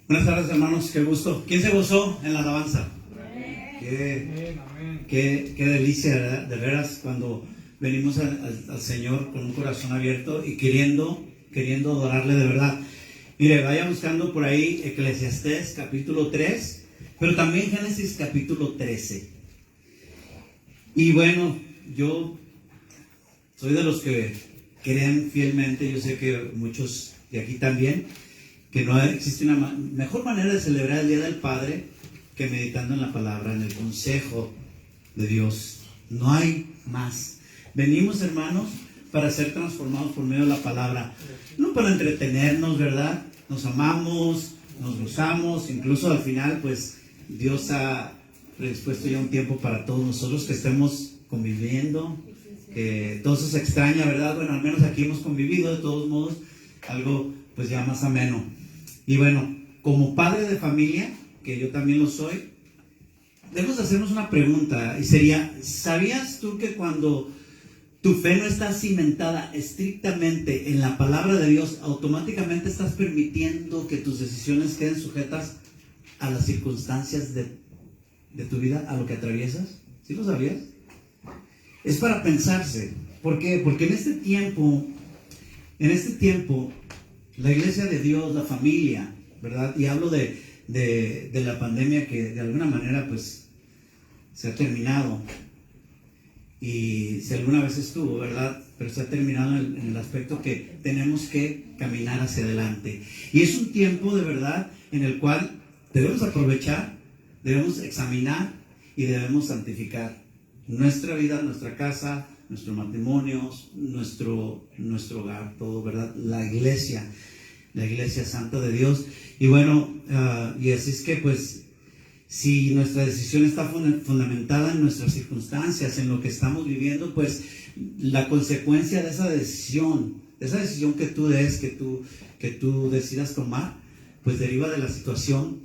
Buenas tardes, hermanos, qué gusto. ¿Quién se gozó en la alabanza? Qué delicia, ¿verdad? De veras, cuando venimos al Señor con un corazón abierto y queriendo adorarle de verdad. Mire, vaya buscando por ahí Eclesiastés capítulo 3, pero también Génesis capítulo 13. Y bueno, yo soy de los que creen fielmente, yo sé que muchos de aquí también, que no existe una mejor manera de celebrar el Día del Padre que meditando en la palabra, en el consejo de Dios. No hay más. Venimos, hermanos, para ser transformados por medio de la palabra, no para entretenernos, ¿verdad? Nos amamos, nos gozamos, incluso al final, pues Dios ha predispuesto ya un tiempo para todos nosotros que estemos conviviendo, que todo eso se extraña, ¿verdad? Bueno, al menos aquí hemos convivido, de todos modos, algo pues ya más ameno. Y bueno, como padre de familia, que yo también lo soy, debemos hacernos una pregunta, y sería: ¿sabías tú que cuando tu fe no está cimentada estrictamente en la palabra de Dios, automáticamente estás permitiendo que tus decisiones queden sujetas a las circunstancias de tu vida, a lo que atraviesas? ¿Sí lo sabías? Es para pensarse. ¿Por qué? Porque en este tiempo, la iglesia de Dios, la familia, ¿verdad? Y hablo de la pandemia que de alguna manera pues se ha terminado. Y si alguna vez estuvo, ¿verdad? Pero se ha terminado en el aspecto que tenemos que caminar hacia adelante. Y es un tiempo de verdad en el cual debemos aprovechar, debemos examinar y debemos santificar nuestra vida, nuestra casa, nuestros matrimonios, nuestro hogar, todo, ¿verdad? La iglesia santa de Dios. Y bueno, y así es que pues si nuestra decisión está fundamentada en nuestras circunstancias, en lo que estamos viviendo, pues la consecuencia de esa decisión que tú des, que tú decidas tomar, pues deriva de la situación,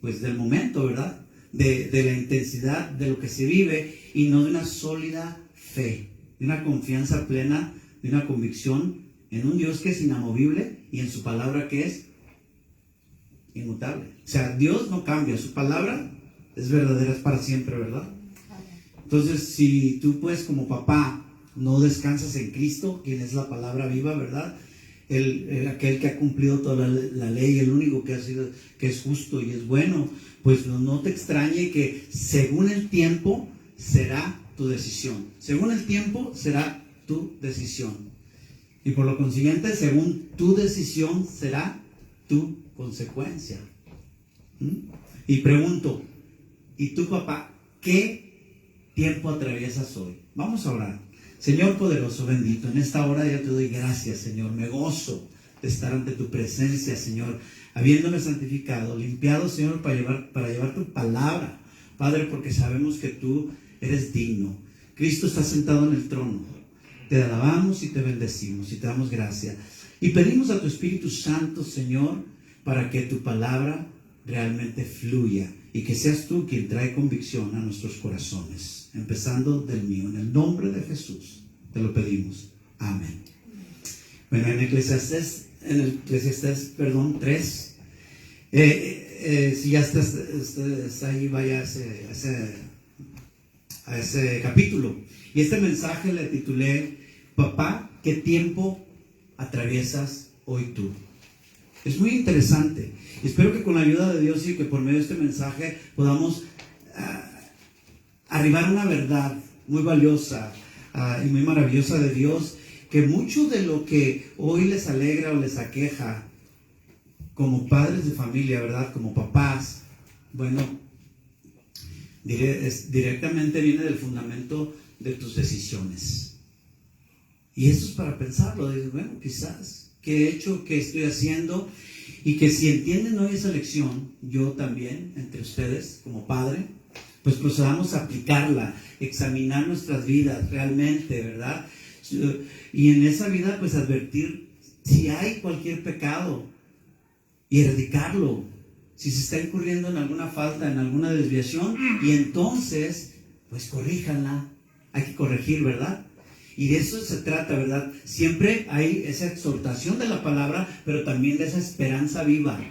pues del momento, ¿verdad? De la intensidad de lo que se vive, y no de una sólida fe, de una confianza plena, de una convicción en un Dios que es inamovible y en su palabra que es inmutable. O sea, Dios no cambia, su palabra es verdadera, es para siempre, ¿verdad? Entonces, si tú pues como papá no descansas en Cristo, quien es la palabra viva, ¿verdad? Aquel que ha cumplido toda la ley, el único que es justo y es bueno, pues no te extrañe que según el tiempo será tu decisión. Según el tiempo será tu decisión. Y por lo consiguiente, según tu decisión será tu consecuencia. Y pregunto, ¿y tú, papá, qué tiempo atraviesas hoy? Vamos a orar. Señor poderoso, bendito, en esta hora ya te doy gracias, Señor. Me gozo de estar ante tu presencia, Señor, habiéndome santificado, limpiado, Señor, para llevar tu palabra, Padre, porque sabemos que tú eres digno. Cristo está sentado en el trono. Te alabamos y te bendecimos y te damos gracias. Y pedimos a tu Espíritu Santo, Señor, para que tu palabra realmente fluya y que seas tú quien trae convicción a nuestros corazones, empezando del mío. En el nombre de Jesús te lo pedimos. Amén. Bueno, en Eclesiastés 3, si ya está ahí, vaya a ese capítulo. Y este mensaje le titulé: Papá, ¿qué tiempo atraviesas hoy tú? Es muy interesante. Espero que con la ayuda de Dios y que por medio de este mensaje podamos arribar a una verdad muy valiosa y muy maravillosa de Dios, que mucho de lo que hoy les alegra o les aqueja como padres de familia, ¿verdad? Como papás, bueno, directamente viene del fundamento de tus decisiones. Y eso es para pensarlo. Bueno, quizás, ¿qué he hecho? ¿Qué estoy haciendo? Y que si entienden hoy esa lección, yo también, entre ustedes, como padre, pues procedamos a aplicarla, examinar nuestras vidas realmente, ¿verdad? Y en esa vida, pues advertir si hay cualquier pecado y erradicarlo. Si se está incurriendo en alguna falta, en alguna desviación, y entonces, pues corríjanla. Hay que corregir, ¿verdad? Y de eso se trata, ¿verdad? Siempre hay esa exhortación de la palabra, pero también de esa esperanza viva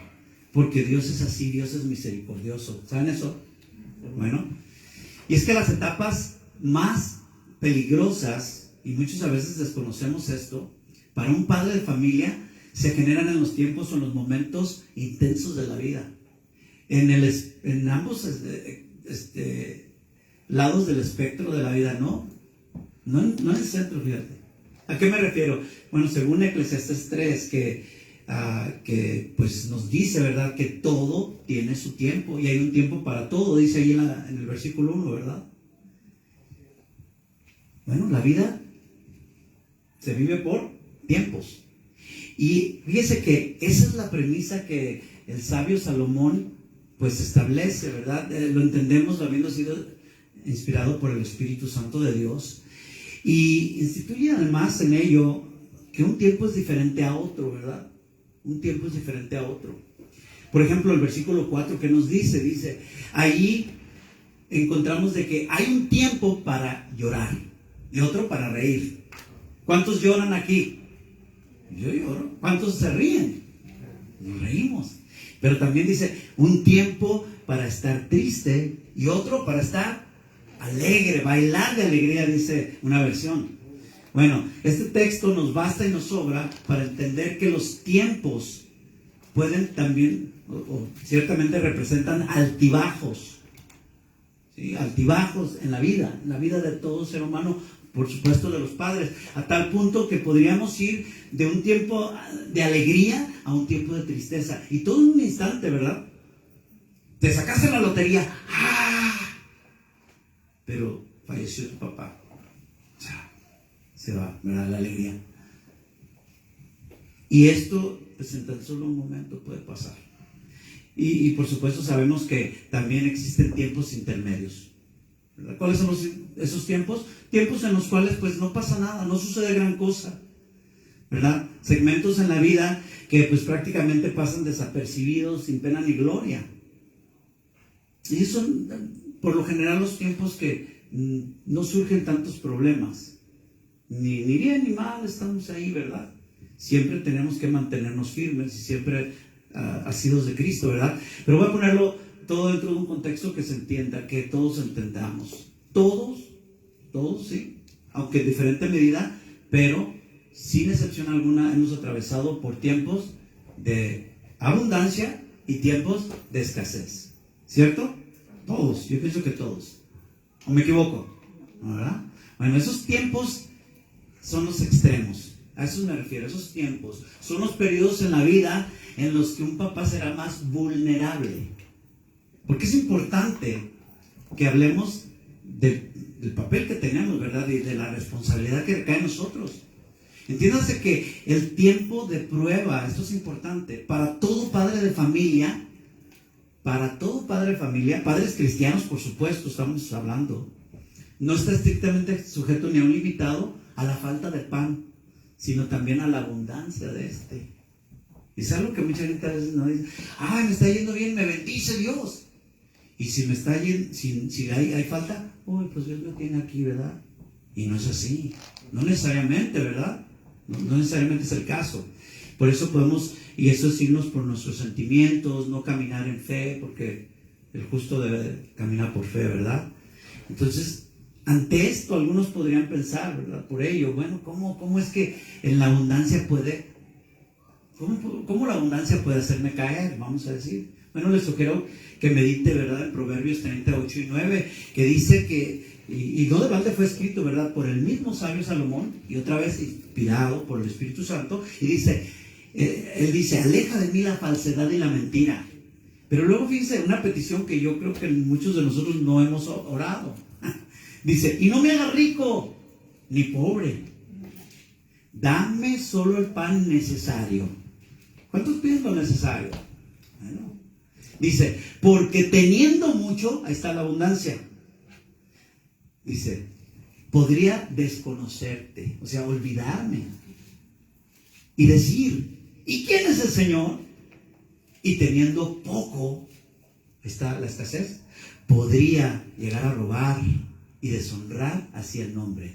porque Dios es así, Dios es misericordioso. ¿Saben eso? Bueno, y es que las etapas más peligrosas, y muchos a veces desconocemos esto, para un padre de familia se generan en los tiempos o en los momentos intensos de la vida. En ambos lados del espectro de la vida, no en el centro, fíjate. ¿A qué me refiero? Bueno, según Eclesiastés 3, que pues nos dice, ¿verdad?, que todo tiene su tiempo, y hay un tiempo para todo, dice ahí en el versículo 1, ¿verdad? Bueno, la vida se vive por tiempos. Y fíjese que esa es la premisa que el sabio Salomón pues establece, ¿verdad? Lo entendemos habiendo sido inspirado por el Espíritu Santo de Dios, y instituye además en ello que un tiempo es diferente a otro, ¿verdad? Un tiempo es diferente a otro. Por ejemplo, el versículo 4 que nos dice, ahí encontramos de que hay un tiempo para llorar y otro para reír. ¿Cuántos lloran aquí? Yo lloro. ¿Cuántos se ríen? Nos reímos. Pero también dice, un tiempo para estar triste y otro para estar alegre, bailar de alegría, dice una versión. Bueno, este texto nos basta y nos sobra para entender que los tiempos pueden también, o ciertamente representan altibajos. ¿Sí? Altibajos en la vida de todo ser humano, por supuesto de los padres, a tal punto que podríamos ir de un tiempo de alegría a un tiempo de tristeza, y todo en un instante, ¿verdad? Te sacaste la lotería, ¡ah!, pero falleció tu papá, se va, ¿verdad?, la alegría. Y esto, pues en tan solo un momento puede pasar. Y por supuesto sabemos que también existen tiempos intermedios, ¿verdad? ¿Cuáles son esos tiempos? Tiempos en los cuales pues no pasa nada, no sucede gran cosa, ¿verdad? Segmentos en la vida que pues prácticamente pasan desapercibidos, sin pena ni gloria. Y son por lo general los tiempos que no surgen tantos problemas. Ni bien ni mal estamos ahí, ¿verdad? Siempre tenemos que mantenernos firmes y siempre asidos de Cristo, ¿verdad? Pero voy a ponerlo todo dentro de un contexto que se entienda, que todos entendamos. Todos, sí, aunque en diferente medida, pero sin excepción alguna hemos atravesado por tiempos de abundancia y tiempos de escasez, ¿cierto? Todos, yo pienso que todos. ¿O me equivoco? ¿Verdad? Bueno, esos tiempos son los extremos. A eso me refiero. Esos tiempos son los periodos en la vida en los que un papá será más vulnerable. Porque es importante que hablemos del papel que tenemos, ¿verdad? Y de la responsabilidad que recae en nosotros. Entiéndase que el tiempo de prueba, esto es importante, para todo padre de familia, padres cristianos, por supuesto, estamos hablando, no está estrictamente sujeto ni a un limitado a la falta de pan, sino también a la abundancia de este. Y es algo que mucha gente a veces no dice, me está yendo bien, me bendice Dios. Y si me está yendo, si hay falta, pues Dios lo tiene aquí, ¿verdad? Y no es así, no necesariamente, ¿verdad? No necesariamente es el caso. Por eso podemos, y eso es irnos por nuestros sentimientos, no caminar en fe, porque el justo debe caminar por fe, ¿verdad? Entonces, ante esto, algunos podrían pensar, ¿verdad? Por ello, bueno, ¿cómo es que en la abundancia ¿cómo la abundancia puede hacerme caer? Vamos a decir. Bueno, les sugiero que medite, ¿verdad?, en Proverbios 38 y 9, que dice que, y no de balde fue escrito, ¿verdad?, por el mismo sabio Salomón, y otra vez inspirado por el Espíritu Santo, y dice, él dice, aleja de mí la falsedad y la mentira. Pero luego fíjense, una petición que yo creo que muchos de nosotros no hemos orado. Dice, y no me haga rico ni pobre, dame solo el pan necesario. ¿Cuántos piden lo necesario? Bueno, dice, porque teniendo mucho, ahí está la abundancia. Dice, podría desconocerte, o sea, olvidarme y decir, ¿y quién es el Señor? Y teniendo poco, está la escasez, podría llegar a robar y deshonrar así el nombre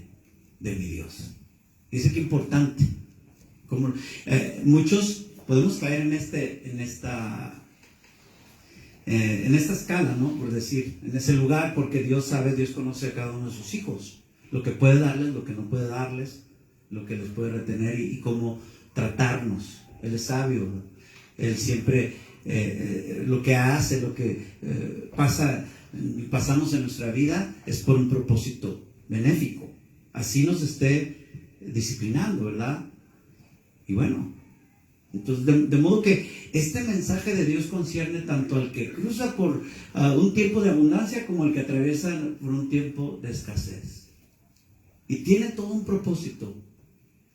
de mi Dios. Dice que importante. Como muchos podemos caer en esta en esta escala, ¿no? Por decir, en ese lugar, porque Dios sabe, Dios conoce a cada uno de sus hijos, lo que puede darles, lo que no puede darles, lo que les puede retener y cómo tratarnos. Él es sabio, ¿no? Él siempre lo que hace, lo que pasamos en nuestra vida es por un propósito benéfico. Así nos esté disciplinando, ¿verdad? Y bueno, entonces de modo que este mensaje de Dios concierne tanto al que cruza por un tiempo de abundancia como al que atraviesa por un tiempo de escasez. Y tiene todo un propósito.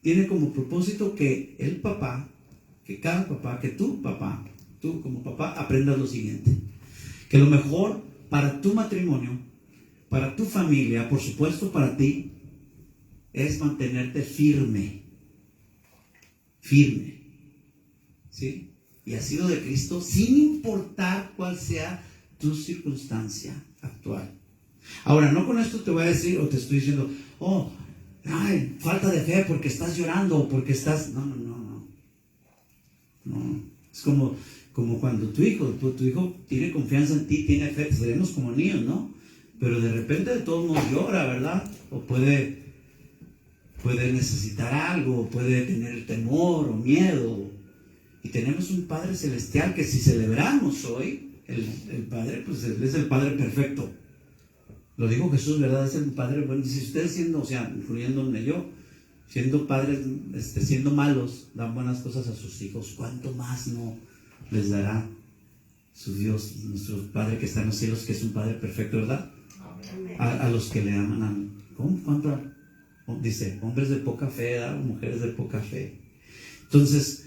Tiene como propósito que el papá, que cada papá, que tú papá, tú como papá aprendas lo siguiente: que lo mejor para tu matrimonio, para tu familia, por supuesto para ti, es mantenerte firme, ¿sí? Y has sido de Cristo sin importar cuál sea tu circunstancia actual. Ahora, no con esto te voy a decir o te estoy diciendo, ay, falta de fe porque estás llorando o porque estás... No, es como cuando tu hijo tiene confianza en ti, tiene fe, seremos como niños, ¿no? Pero de repente de todos modos llora, ¿verdad? O puede necesitar algo, puede tener temor o miedo. Y tenemos un Padre Celestial que si celebramos hoy, el Padre, pues Él es el Padre perfecto. Lo dijo Jesús, ¿verdad? Es el Padre bueno. Si ustedes siendo, incluyéndome yo, siendo padres, siendo malos, dan buenas cosas a sus hijos, ¿cuánto más no les dará su Dios, nuestro Padre que está en los cielos, que es un Padre perfecto, ¿verdad? A los que le aman. ¿Cuánto? Dice, hombres de poca fe, ¿verdad? Mujeres de poca fe. Entonces,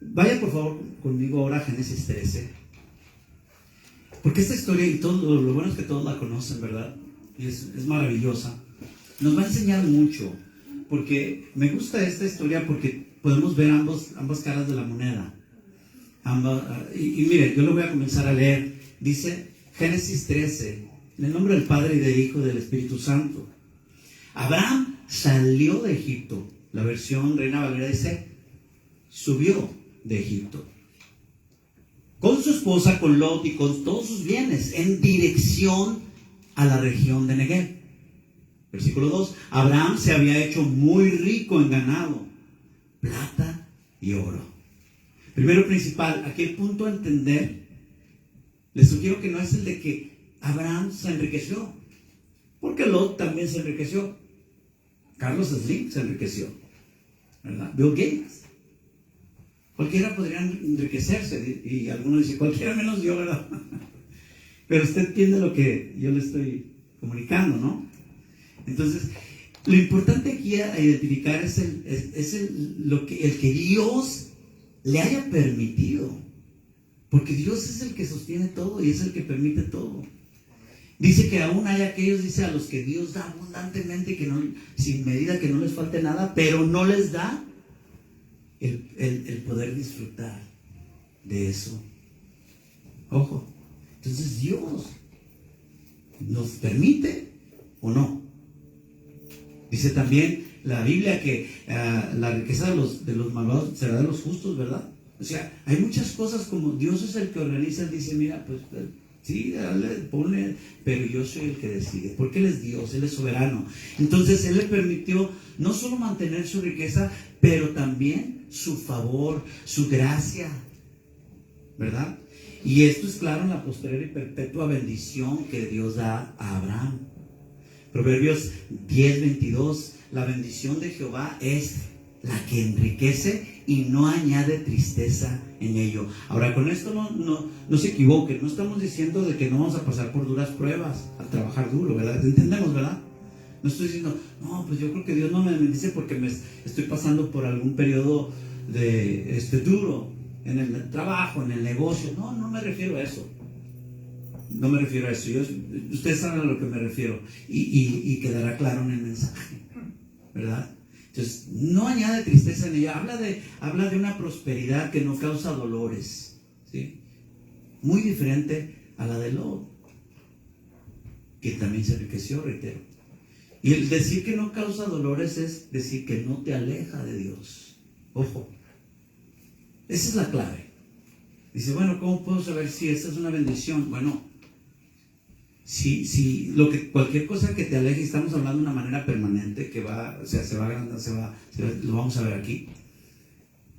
vaya por favor conmigo ahora a Génesis 13. Porque esta historia, y todo lo bueno es que todos la conocen, ¿verdad? Y es maravillosa. Nos va a enseñar mucho. Porque me gusta esta historia porque podemos ver ambas caras de la moneda. Y mire, yo lo voy a comenzar a leer. Dice Génesis 13, en el nombre del Padre y del Hijo y del Espíritu Santo. Abraham salió de Egipto. La versión Reina Valera dice, subió de Egipto, con su esposa, con Lot y con todos sus bienes, en dirección a la región de Negev. Versículo 2. Abraham se había hecho muy rico en ganado, plata y oro. Primero principal, aquí el punto a entender, les sugiero que no es el de que Abraham se enriqueció, porque Lot también se enriqueció. Carlos Slim se enriqueció, ¿verdad? Bill Gates. Cualquiera podría enriquecerse, y algunos dicen, cualquiera menos yo, ¿verdad? Pero usted entiende lo que yo le estoy comunicando, ¿no? Entonces, lo importante aquí a identificar es el que Dios le haya permitido. Porque Dios es el que sostiene todo y es el que permite todo. Dice que aún hay aquellos, dice, a los que Dios da abundantemente, que no, sin medida, que no les falte nada, pero no les da el poder disfrutar de eso. Ojo. Entonces Dios nos permite o no. Dice también la Biblia que la riqueza de los malvados será de los justos, ¿verdad? O sea, hay muchas cosas como Dios es el que organiza, dice, mira, pues sí, dale, pone, pero yo soy el que decide, porque Él es Dios, Él es soberano. Entonces Él le permitió no solo mantener su riqueza, pero también su favor, su gracia, ¿verdad? Y esto es claro en la posterior y perpetua bendición que Dios da a Abraham. Proverbios 10:22, la bendición de Jehová es la que enriquece y no añade tristeza en ello. Ahora, con esto no se equivoquen, no estamos diciendo de que no vamos a pasar por duras pruebas, a trabajar duro, ¿verdad? ¿Entendemos, verdad? No estoy diciendo, no, pues yo creo que Dios no me bendice porque me estoy pasando por algún periodo de duro en el trabajo, en el negocio. No me refiero a eso. No me refiero a eso. Ustedes saben a lo que me refiero. Y quedará claro en el mensaje, ¿verdad? Entonces, no añade tristeza en ella. Habla de una prosperidad que no causa dolores, ¿sí? Muy diferente a la de Lot, que también se enriqueció, reitero. Y el decir que no causa dolores es decir que no te aleja de Dios. Ojo. Esa es la clave. Dice, bueno, ¿cómo puedo saber si esta es una bendición? Bueno, cualquier cosa que te aleje, estamos hablando de una manera permanente que va, o sea, se va agrandando, lo vamos a ver aquí.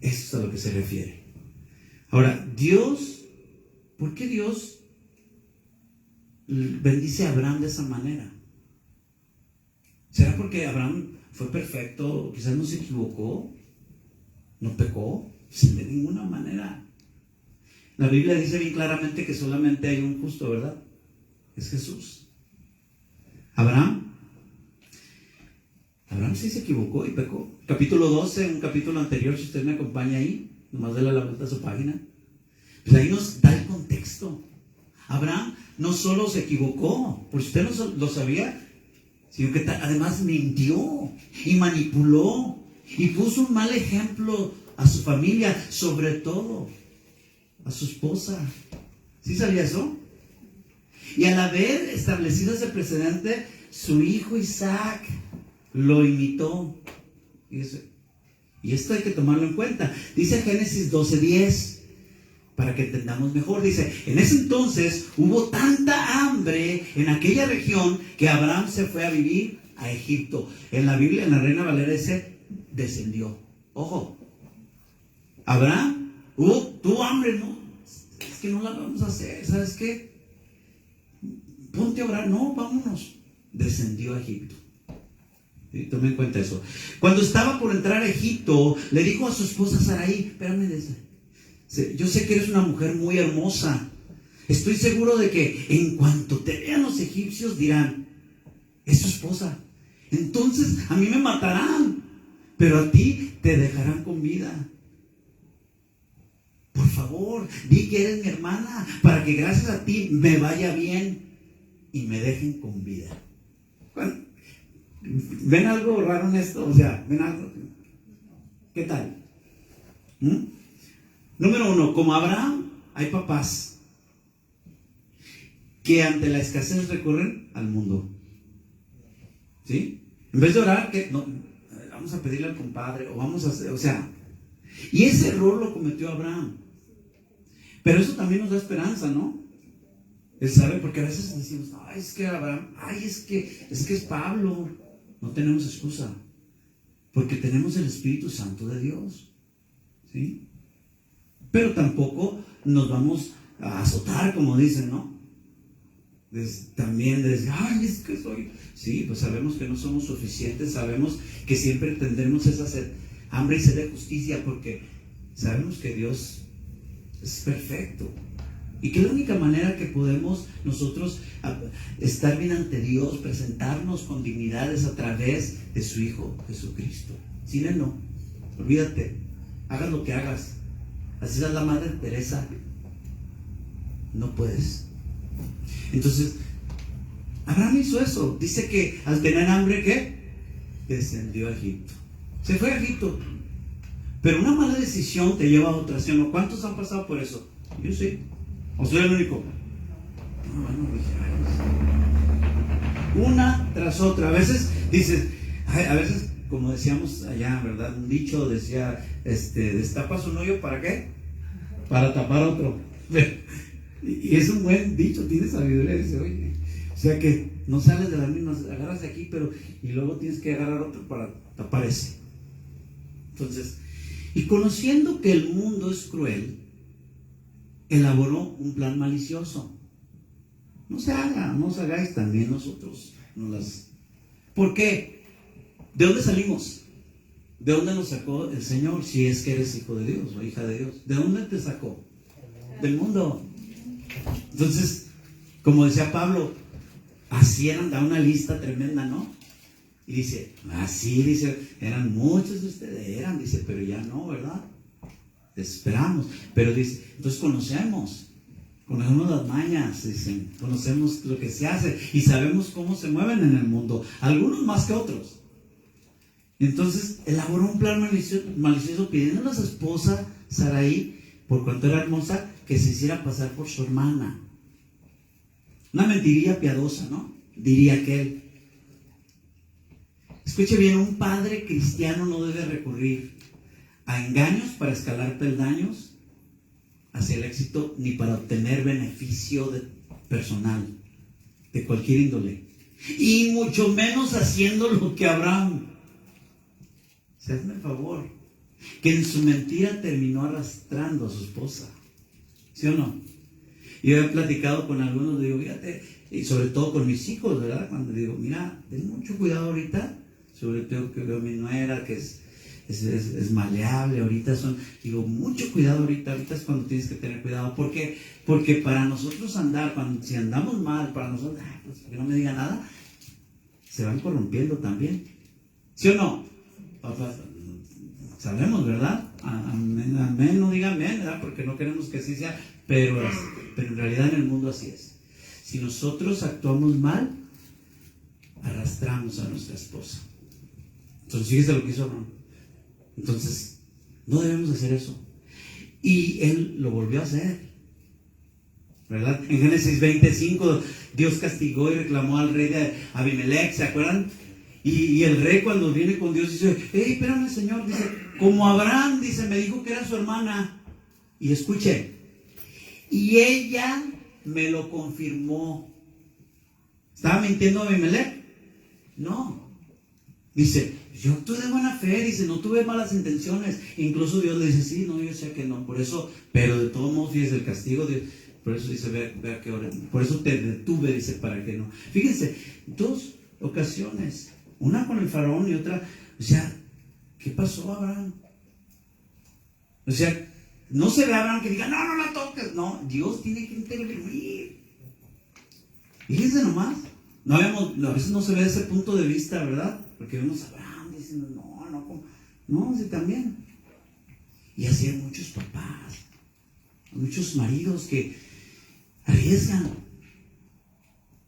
Eso es a lo que se refiere. Ahora, ¿por qué Dios bendice a Abraham de esa manera? ¿Será porque Abraham fue perfecto? Quizás no se equivocó, no pecó, de ninguna manera. La Biblia dice bien claramente que solamente hay un justo, ¿verdad? Es Jesús. Abraham sí se equivocó y pecó. Capítulo 12, un capítulo anterior, si usted me acompaña ahí, nomás déle la vuelta a su página, pues ahí nos da el contexto. Abraham no solo se equivocó, por si usted no lo sabía, sino que además mintió y manipuló y puso un mal ejemplo a su familia, sobre todo a su esposa. ¿Sí sabía eso? Y al haber establecido ese precedente, su hijo Isaac lo imitó. Y esto hay que tomarlo en cuenta. Dice Génesis 12:10, para que entendamos mejor. Dice, en ese entonces hubo tanta hambre en aquella región que Abraham se fue a vivir a Egipto. En la Biblia, en la Reina Valera, dice, descendió. Ojo, Abraham, tuvo hambre, ¿no? Es que no la vamos a hacer, ¿sabes qué? Ponte a orar, no, vámonos. Descendió a Egipto. ¿Sí? Tome en cuenta eso. Cuando estaba por entrar a Egipto, le dijo a su esposa Sarai, espérame, yo sé que eres una mujer muy hermosa. Estoy seguro de que en cuanto te vean los egipcios dirán, es su esposa. Entonces a mí me matarán, pero a ti te dejarán con vida. Por favor, di que eres mi hermana, para que gracias a ti me vaya bien y me dejen con vida. Bueno, ¿ven algo raro en esto? O sea, ¿ven algo? ¿Qué tal? Número 1, como Abraham, hay papás que ante la escasez recurren al mundo. ¿Sí? En vez de orar, vamos a pedirle al compadre, o vamos a hacer, o sea, y ese error lo cometió Abraham. Pero eso también nos da esperanza, ¿no? Él sabe, porque a veces decimos, ay, es que Abraham, ay, es que es Pablo. No tenemos excusa, porque tenemos el Espíritu Santo de Dios. ¿Sí? Pero tampoco nos vamos a azotar, como dicen, ¿no? También de decir, ay, es que soy. Sí, pues sabemos que no somos suficientes, sabemos que siempre tendremos esa hambre y sed de justicia, porque sabemos que Dios es perfecto y que la única manera que podemos nosotros estar bien ante Dios, presentarnos con dignidad, es a través de su Hijo Jesucristo. Sin Él no, olvídate, hagas lo que hagas. Así es la Madre Teresa, no puedes. Entonces Abraham hizo eso. Dice que al tener hambre, ¿qué? Descendió a Egipto. Se fue a Egipto. Pero una mala decisión te lleva a otra, ¿sí o no? ¿Cuántos han pasado por eso? Yo sí. ¿O soy el único? No, bueno, una tras otra. A veces dices, a veces, como decíamos allá, ¿verdad? Un dicho decía, destapas un hoyo, ¿para qué? Para tapar otro. Y es un buen dicho, tiene sabiduría. Dice, oye, o sea que no sales de las mismas, agarras de aquí, y luego tienes que agarrar otro para tapar ese. Entonces, y conociendo que el mundo es cruel, elaboró un plan malicioso. No os hagáis también nosotros. ¿Por qué? ¿De dónde salimos? ¿De dónde nos sacó el Señor? Si es que eres hijo de Dios o hija de Dios. ¿De dónde te sacó? Del mundo. Entonces, como decía Pablo, así da una lista tremenda, ¿no? Y dice, así, dice, eran muchos de ustedes, dice, pero ya no, ¿verdad? Esperamos. Pero dice, entonces conocemos las mañas, dicen, conocemos lo que se hace y sabemos cómo se mueven en el mundo, algunos más que otros. Entonces elaboró un plan malicioso pidiendo a su esposa Sarai, por cuanto era hermosa, que se hiciera pasar por su hermana. Una mentirilla piadosa, ¿no? Diría aquel. Escuche bien, un padre cristiano no debe recurrir a engaños para escalar peldaños, hacia el éxito ni para obtener beneficio personal, de cualquier índole. Y mucho menos haciendo lo que Abraham. Hazme el favor, que en su mentira terminó arrastrando a su esposa. ¿Sí o no? Yo he platicado con algunos, digo, fíjate, y sobre todo con mis hijos, ¿verdad? Cuando digo, mira, ten mucho cuidado ahorita, sobre todo que veo a mi nuera, que es maleable, digo, mucho cuidado ahorita es cuando tienes que tener cuidado, porque para nosotros andar, si andamos mal, para nosotros, pues que no me diga nada, se van corrompiendo también. ¿Sí o no? Papás, sabemos, ¿verdad? Amén, no diga amén, ¿verdad? Porque no queremos que así sea, pero en realidad en el mundo así es. Si nosotros actuamos mal, arrastramos a nuestra esposa. Entonces, fíjese lo que hizo Abraham. Entonces, no debemos hacer eso. Y él lo volvió a hacer, ¿verdad? En Génesis 25, Dios castigó y reclamó al rey de Abimelech, ¿se acuerdan? Y el rey, cuando viene con Dios, dice, hey, espérame, Señor, dice, como Abraham, dice, me dijo que era su hermana. Y escuche, y ella me lo confirmó. ¿Estaba mintiendo Abimelech? No. Dice, yo actué de buena fe, dice, no tuve malas intenciones. Incluso Dios le dice, sí, no, yo sé que no, por eso, pero de todos modos, fíjese el castigo, por eso dice, vea que hora, por eso te detuve, dice, para que no. Fíjense, 2 ocasiones, una con el faraón y otra, o sea, ¿qué pasó, Abraham? O sea, no se ve a Abraham que diga, no la toques, no, Dios tiene que intervenir. Fíjense nomás, a veces no se ve ese punto de vista, ¿verdad? Porque vemos a Abraham diciendo, no, sí también. Y así hay muchos papás, muchos maridos que arriesgan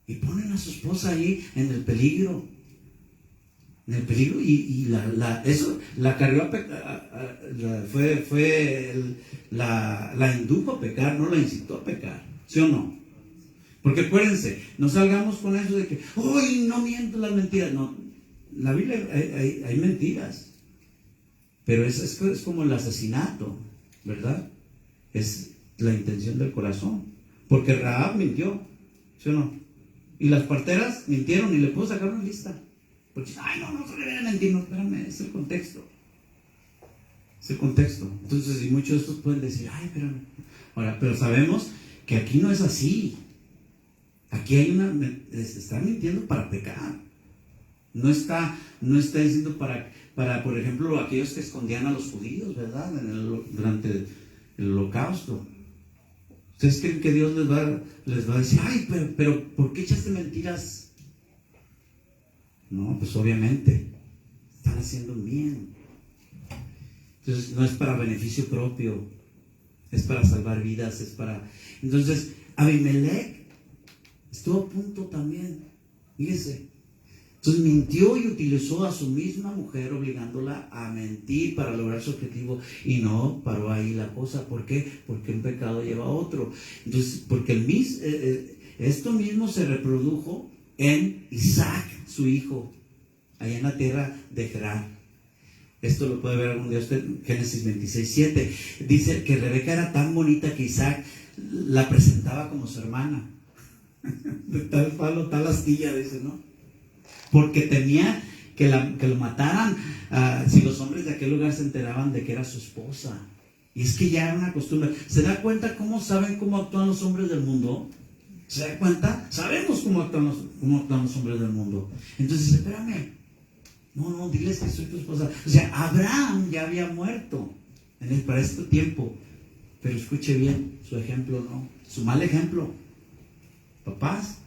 y ponen a su esposa ahí en el peligro. Y la cargó a pecar, la indujo a pecar, no la incitó a pecar, ¿sí o no? Porque acuérdense, no salgamos con eso de que, ¡uy, no miento las mentiras! No, en la Biblia hay mentiras, pero es como el asesinato, ¿verdad? Es la intención del corazón, porque Rahab mintió, ¿sí o no? Y las parteras mintieron y le puedo sacar una lista. Porque, no se le viene a mentir, no, espérame, es el contexto. Es el contexto. Entonces, y muchos de estos pueden decir, espérame. Ahora, pero sabemos que aquí no es así. Aquí se está mintiendo para pecar. No está diciendo para, por ejemplo, aquellos que escondían a los judíos, ¿verdad? Durante el holocausto. ¿Ustedes creen que Dios les va a decir, pero ¿por qué echaste mentiras? No, pues obviamente están haciendo bien. Entonces no es para beneficio propio, es para salvar vidas, Entonces Abimelech estuvo a punto también, fíjese. Entonces mintió y utilizó a su misma mujer, obligándola a mentir para lograr su objetivo, y no paró ahí la cosa. ¿Por qué? Porque un pecado lleva a otro. Entonces, porque esto mismo se reprodujo en Isaac, su hijo, allá en la tierra de Gerar. Esto lo puede ver algún día usted en Génesis 26:7. Dice que Rebeca era tan bonita que Isaac la presentaba como su hermana. De tal palo, tal astilla, dice, ¿no? Porque temía que lo mataran si los hombres de aquel lugar se enteraban de que era su esposa. Y es que ya era una costumbre. ¿Se da cuenta saben cómo actúan los hombres del mundo? ¿Se da cuenta? Sabemos cómo actúan los hombres del mundo. Entonces, espérame. No, diles que soy tu esposa. O sea, Abraham ya había muerto para este tiempo. Pero escuche bien su ejemplo, ¿no? Su mal ejemplo. Papás,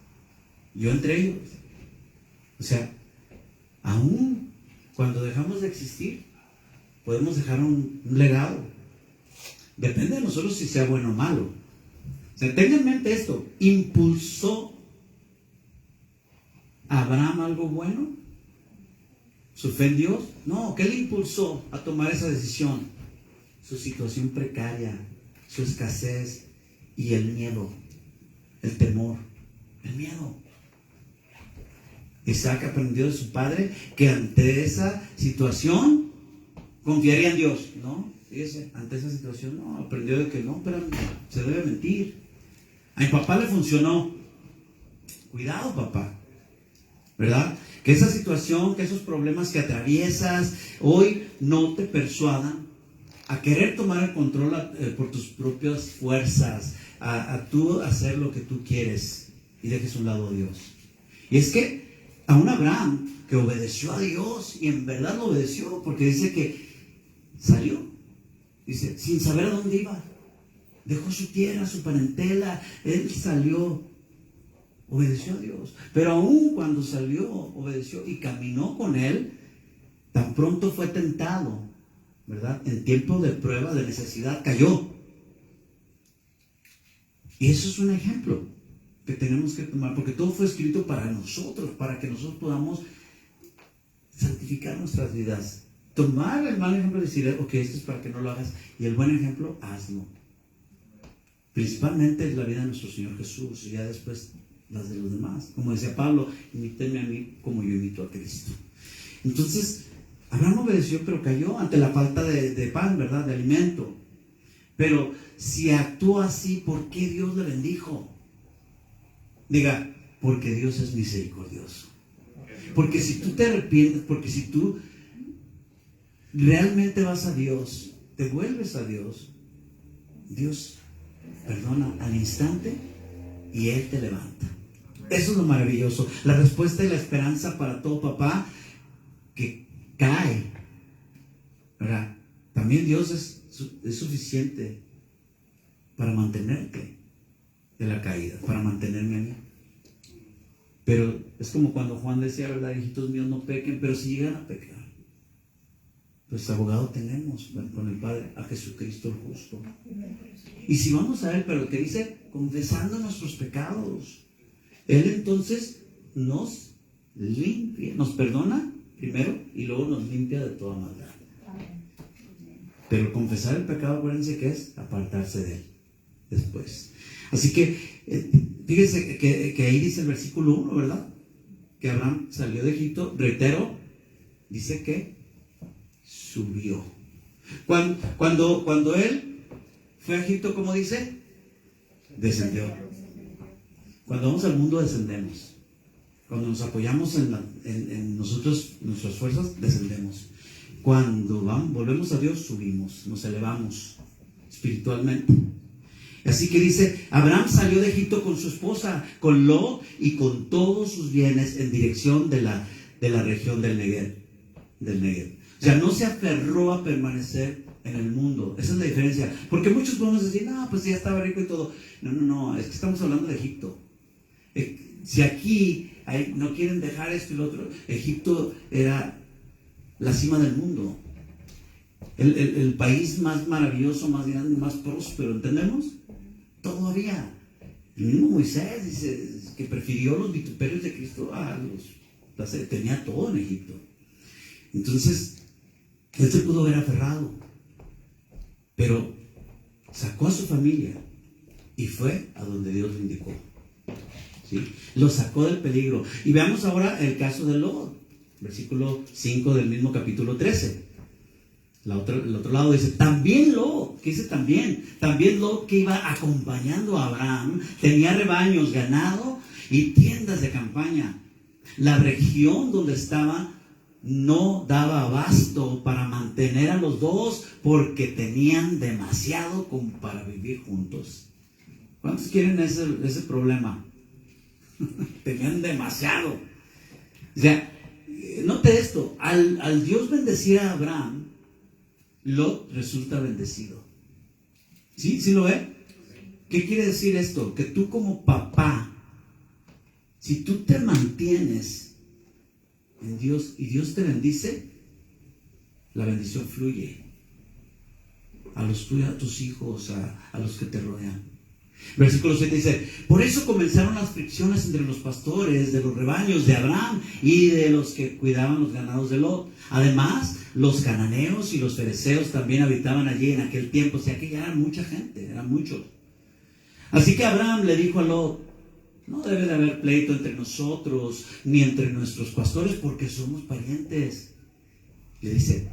yo entre ellos. O sea, aún cuando dejamos de existir, podemos dejar un legado. Depende de nosotros si sea bueno o malo. O sea, tengan en mente esto. ¿Impulsó a Abraham algo bueno? ¿Su fe en Dios? No, ¿qué le impulsó a tomar esa decisión? Su situación precaria, su escasez y el miedo, el temor, el miedo. Isaac aprendió de su padre que ante esa situación confiaría en Dios, ¿no? fíjese, ante esa situación, no, aprendió de que no, pero se debe mentir. A mi papá le funcionó. Cuidado, papá, ¿verdad? Que esa situación, que esos problemas que atraviesas hoy no te persuadan a querer tomar el control por tus propias fuerzas, a tú hacer lo que tú quieres y dejes a un lado a Dios. Y es que a un Abraham que obedeció a Dios, y en verdad lo obedeció, porque dice que salió, dice, sin saber a dónde iba, dejó su tierra, su parentela, él salió, obedeció a Dios. Pero aún cuando salió, obedeció y caminó con él, tan pronto fue tentado, ¿verdad? En tiempo de prueba, de necesidad, cayó. Y eso es un ejemplo que tenemos que tomar, porque todo fue escrito para nosotros, para que nosotros podamos santificar nuestras vidas. Tomar el mal ejemplo y decir, ok, esto es para que no lo hagas, y el buen ejemplo, hazlo. Principalmente es la vida de nuestro Señor Jesús, y ya después las de los demás. Como decía Pablo, imítenme a mí como yo imito a Cristo. Entonces, Abraham obedeció, pero cayó ante la falta de pan, ¿verdad? De alimento. Pero si actuó así, ¿por qué Dios le bendijo? Diga, porque Dios es misericordioso. Porque si tú te arrepientes, porque si tú realmente vas a Dios, te vuelves a Dios, Dios perdona al instante y Él te levanta. Eso es lo maravilloso. La respuesta y la esperanza para todo papá que cae, ¿verdad? También Dios es suficiente para mantenerte de la caída, para mantenerme a mí. Pero es como cuando Juan decía, ¿verdad? Hijitos míos, no pequen, pero si llegan a pecar, pues abogado tenemos con el Padre, a Jesucristo el justo. Y si vamos a Él, pero que dice, confesando nuestros pecados, Él entonces nos limpia, nos perdona primero y luego nos limpia de toda maldad. Pero confesar el pecado, acuérdense que es apartarse de Él después. Así que, fíjense que ahí dice el versículo 1, ¿verdad? Que Abraham salió de Egipto, reitero, dice que subió. Cuando él fue a Egipto, ¿cómo dice? Descendió. Cuando vamos al mundo, descendemos. Cuando nos apoyamos en nosotros, nuestras fuerzas, descendemos. Cuando volvemos a Dios, subimos, nos elevamos espiritualmente. Así que dice, Abraham salió de Egipto con su esposa, con Lot y con todos sus bienes en dirección de la región del Negev. O sea, no se aferró a permanecer en el mundo. Esa es la diferencia. Porque muchos podemos decir, no, pues ya estaba rico y todo. No, es que estamos hablando de Egipto. Si aquí no quieren dejar esto y lo otro, Egipto era la cima del mundo. El país más maravilloso, más grande, más próspero, ¿entendemos? Todavía. El mismo Moisés dice que prefirió los vituperios de Cristo a los placeres. Tenía todo en Egipto. Entonces, él se pudo haber aferrado, pero sacó a su familia y fue a donde Dios le indicó. ¿Sí? Lo sacó del peligro. Y veamos ahora el caso de Lot, versículo 5 del mismo capítulo 13. El otro lado dice, también Lot, ¿qué dice también? También Lot, que iba acompañando a Abraham, tenía rebaños, ganado y tiendas de campaña. La región donde estaba no daba abasto para mantener a los dos, porque tenían demasiado como para vivir juntos. ¿Cuántos quieren ese problema? Tenían demasiado. O sea, note esto, al Dios bendecir a Abraham, Lot resulta bendecido. ¿Sí? ¿Sí lo ve? ¿Qué quiere decir esto? Que tú como papá, si tú te mantienes en Dios y Dios te bendice, la bendición fluye a tus hijos, a los que te rodean. Versículo 7 dice, por eso comenzaron las fricciones entre los pastores de los rebaños de Abraham y de los que cuidaban los ganados de Lot. Además, los cananeos y los fereceos también habitaban allí en aquel tiempo. O sea que ya eran mucha gente, eran muchos. Así que Abraham le dijo a Lot, no debe de haber pleito entre nosotros ni entre nuestros pastores, porque somos parientes. Le dice,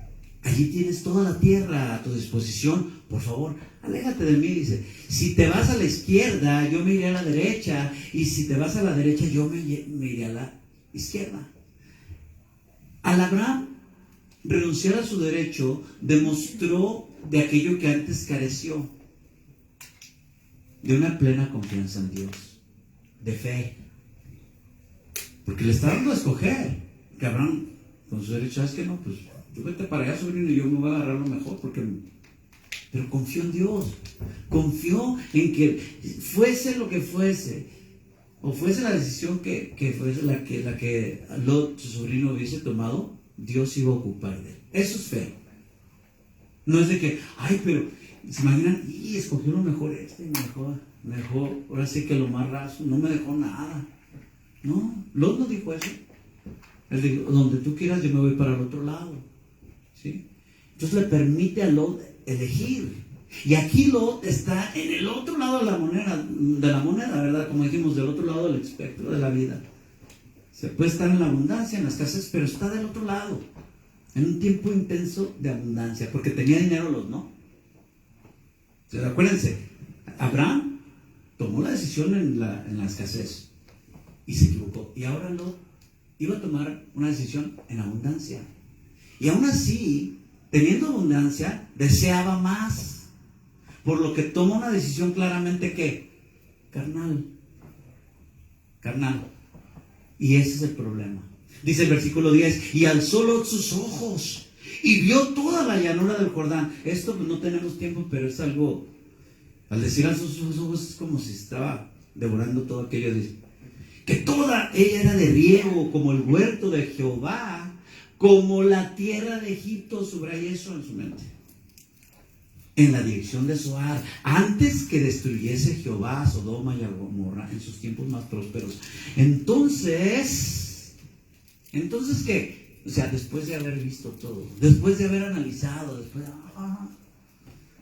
allí tienes toda la tierra a tu disposición, por favor, aléjate de mí, dice. Si te vas a la izquierda, yo me iré a la derecha, y si te vas a la derecha, yo me iré a la izquierda. Al Abraham renunciar a su derecho demostró de aquello que antes careció, de una plena confianza en Dios, de fe, porque le está dando a escoger. Que Abraham, con su derecho, ¿sabes qué? No, pues tú vete para allá, sobrino, y yo me voy a agarrar lo mejor, pero confió en Dios, confió en que fuese lo que fuese, o fuese la decisión que fuese la que Lot, su sobrino, hubiese tomado, Dios iba a ocupar de él. Eso es fe. No es de que, ay, pero se imaginan, y escogió lo mejor mejor, ahora sí que lo más raso, no me dejó nada. No, Lot no dijo eso. Él dijo, donde tú quieras, yo me voy para el otro lado. ¿Sí? Entonces le permite a Lot elegir. Y aquí Lot está en el otro lado de la moneda, ¿verdad? Como dijimos, del otro lado del espectro de la vida. Se puede estar en la abundancia, en la escasez, pero está del otro lado, en un tiempo intenso de abundancia, porque tenía dinero Lot, ¿no? Entonces, acuérdense, Abraham tomó la decisión en la escasez y se equivocó. Y ahora Lot iba a tomar una decisión en abundancia. Y aún así, teniendo abundancia, deseaba más. Por lo que toma una decisión claramente que carnal. Y ese es el problema. Dice el versículo 10, y alzó Lot sus ojos y vio toda la llanura del Jordán. Esto pues no tenemos tiempo, pero es algo, al decir alzó sus ojos es como si estaba devorando todo aquello. Dice, que toda ella era de riego, como el huerto de Jehová, como la tierra de Egipto. Subraya eso en su mente. En la dirección de Zoar, antes que destruyese Jehová a Sodoma y a Gomorra en sus tiempos más prósperos. Entonces, ¿qué? O sea, después de haber visto todo, después de haber analizado,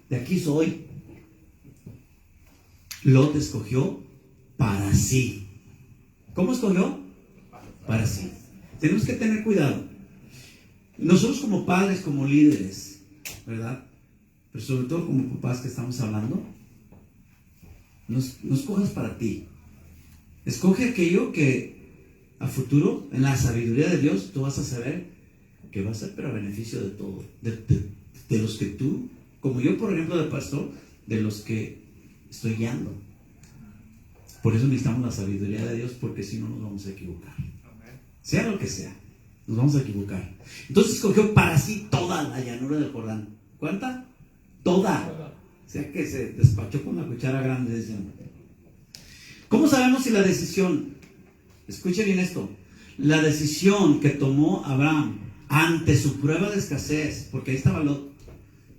de aquí soy, Lot escogió para sí. ¿Cómo escogió? Para sí. Tenemos que tener cuidado. Nosotros como padres, como líderes, ¿verdad? Pero sobre todo como papás que estamos hablando, no escojas para ti. Escoge aquello que a futuro, en la sabiduría de Dios, tú vas a saber que va a ser para beneficio de todo. De los que tú, como yo por ejemplo de pastor, de los que estoy guiando. Por eso necesitamos la sabiduría de Dios, porque si no nos vamos a equivocar. Sea lo que sea, nos vamos a equivocar. Entonces escogió para sí toda la llanura del Jordán. ¿Cuánta? Toda. O sea que se despachó con la cuchara grande. ¿Cómo sabemos si la decisión, escuche bien esto, la decisión que tomó Abraham ante su prueba de escasez, porque ahí estaba Lot,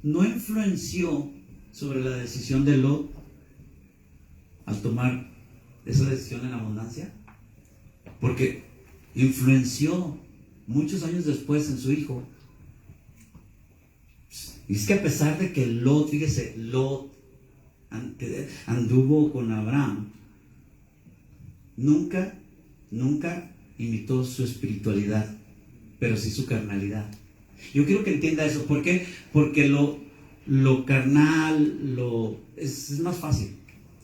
no influenció sobre la decisión de Lot al tomar esa decisión en abundancia? Porque influenció muchos años después en su hijo. Y es que a pesar de que Lot, fíjese, Lot anduvo con Abraham, nunca imitó su espiritualidad, pero sí su carnalidad. Yo quiero que entienda eso. ¿Por qué? Porque lo carnal es más fácil.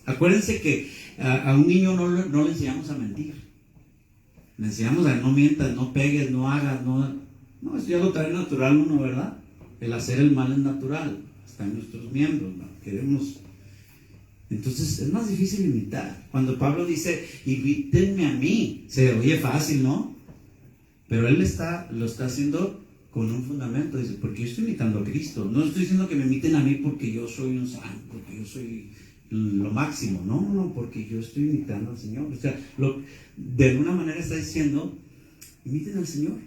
Acuérdense que a un niño no le enseñamos a mentir. Le enseñamos a no mientas, no pegues, no hagas, no, eso ya lo trae natural uno, ¿verdad? El hacer el mal es natural, está en nuestros miembros, ¿no? Queremos. Entonces es más difícil imitar. Cuando Pablo dice, imítenme a mí, se oye fácil, ¿no? Pero él lo está haciendo con un fundamento. Dice, porque yo estoy imitando a Cristo. No estoy diciendo que me imiten a mí porque yo soy un santo, porque yo soy lo máximo. No, porque yo estoy imitando al Señor. O sea, de alguna manera está diciendo, imiten al Señor.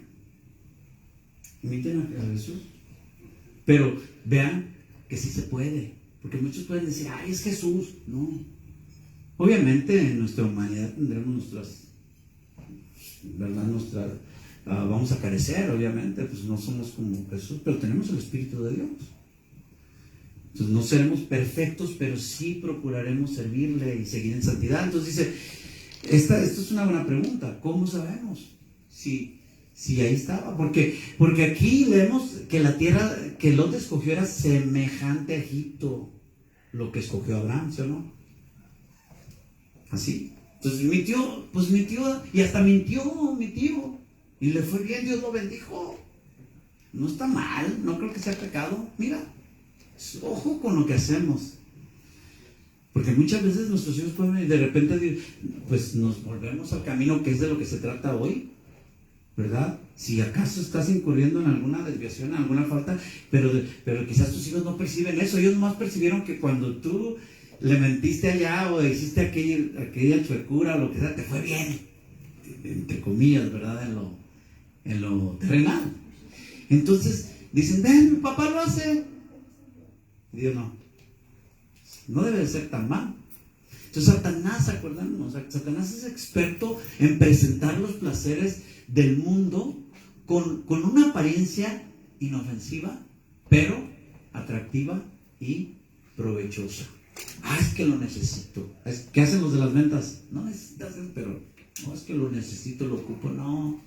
Imiten a Jesús. Pero vean que sí se puede. Porque muchos pueden decir, ay, es Jesús. No. Obviamente en nuestra humanidad tendremos nuestras, ¿verdad? Vamos a carecer, obviamente, pues no somos como Jesús, pero tenemos el Espíritu de Dios. Entonces no seremos perfectos, pero sí procuraremos servirle y seguir en santidad. Entonces dice, esto es una buena pregunta. ¿Cómo sabemos si Sí, ahí estaba, porque aquí leemos que la tierra que Lot escogió era semejante a Egipto, lo que escogió Abraham, ¿sí o no? Así. Entonces mintió, y hasta mintió mi tío, y le fue bien, Dios lo bendijo. No está mal, no creo que sea pecado. Mira, ojo con lo que hacemos. Porque muchas veces nuestros hijos pueden, y de repente, pues nos volvemos al camino que es de lo que se trata hoy, ¿verdad? Si acaso estás incurriendo en alguna desviación, en alguna falta, pero quizás tus hijos no perciben eso. Ellos más percibieron que cuando tú le mentiste allá o hiciste aquella chuecura o lo que sea, te fue bien, entre comillas, ¿verdad? En lo terrenal. Entonces dicen, ven, mi papá lo hace. Y Dios no debe de ser tan mal. Entonces Satanás, ¿se acuerdan? Satanás es experto en presentar los placeres del mundo con una apariencia inofensiva, pero atractiva y provechosa. Es que lo necesito. ¿Qué hacen los de las ventas? No necesitas, pero no, es que lo necesito, lo ocupo. No,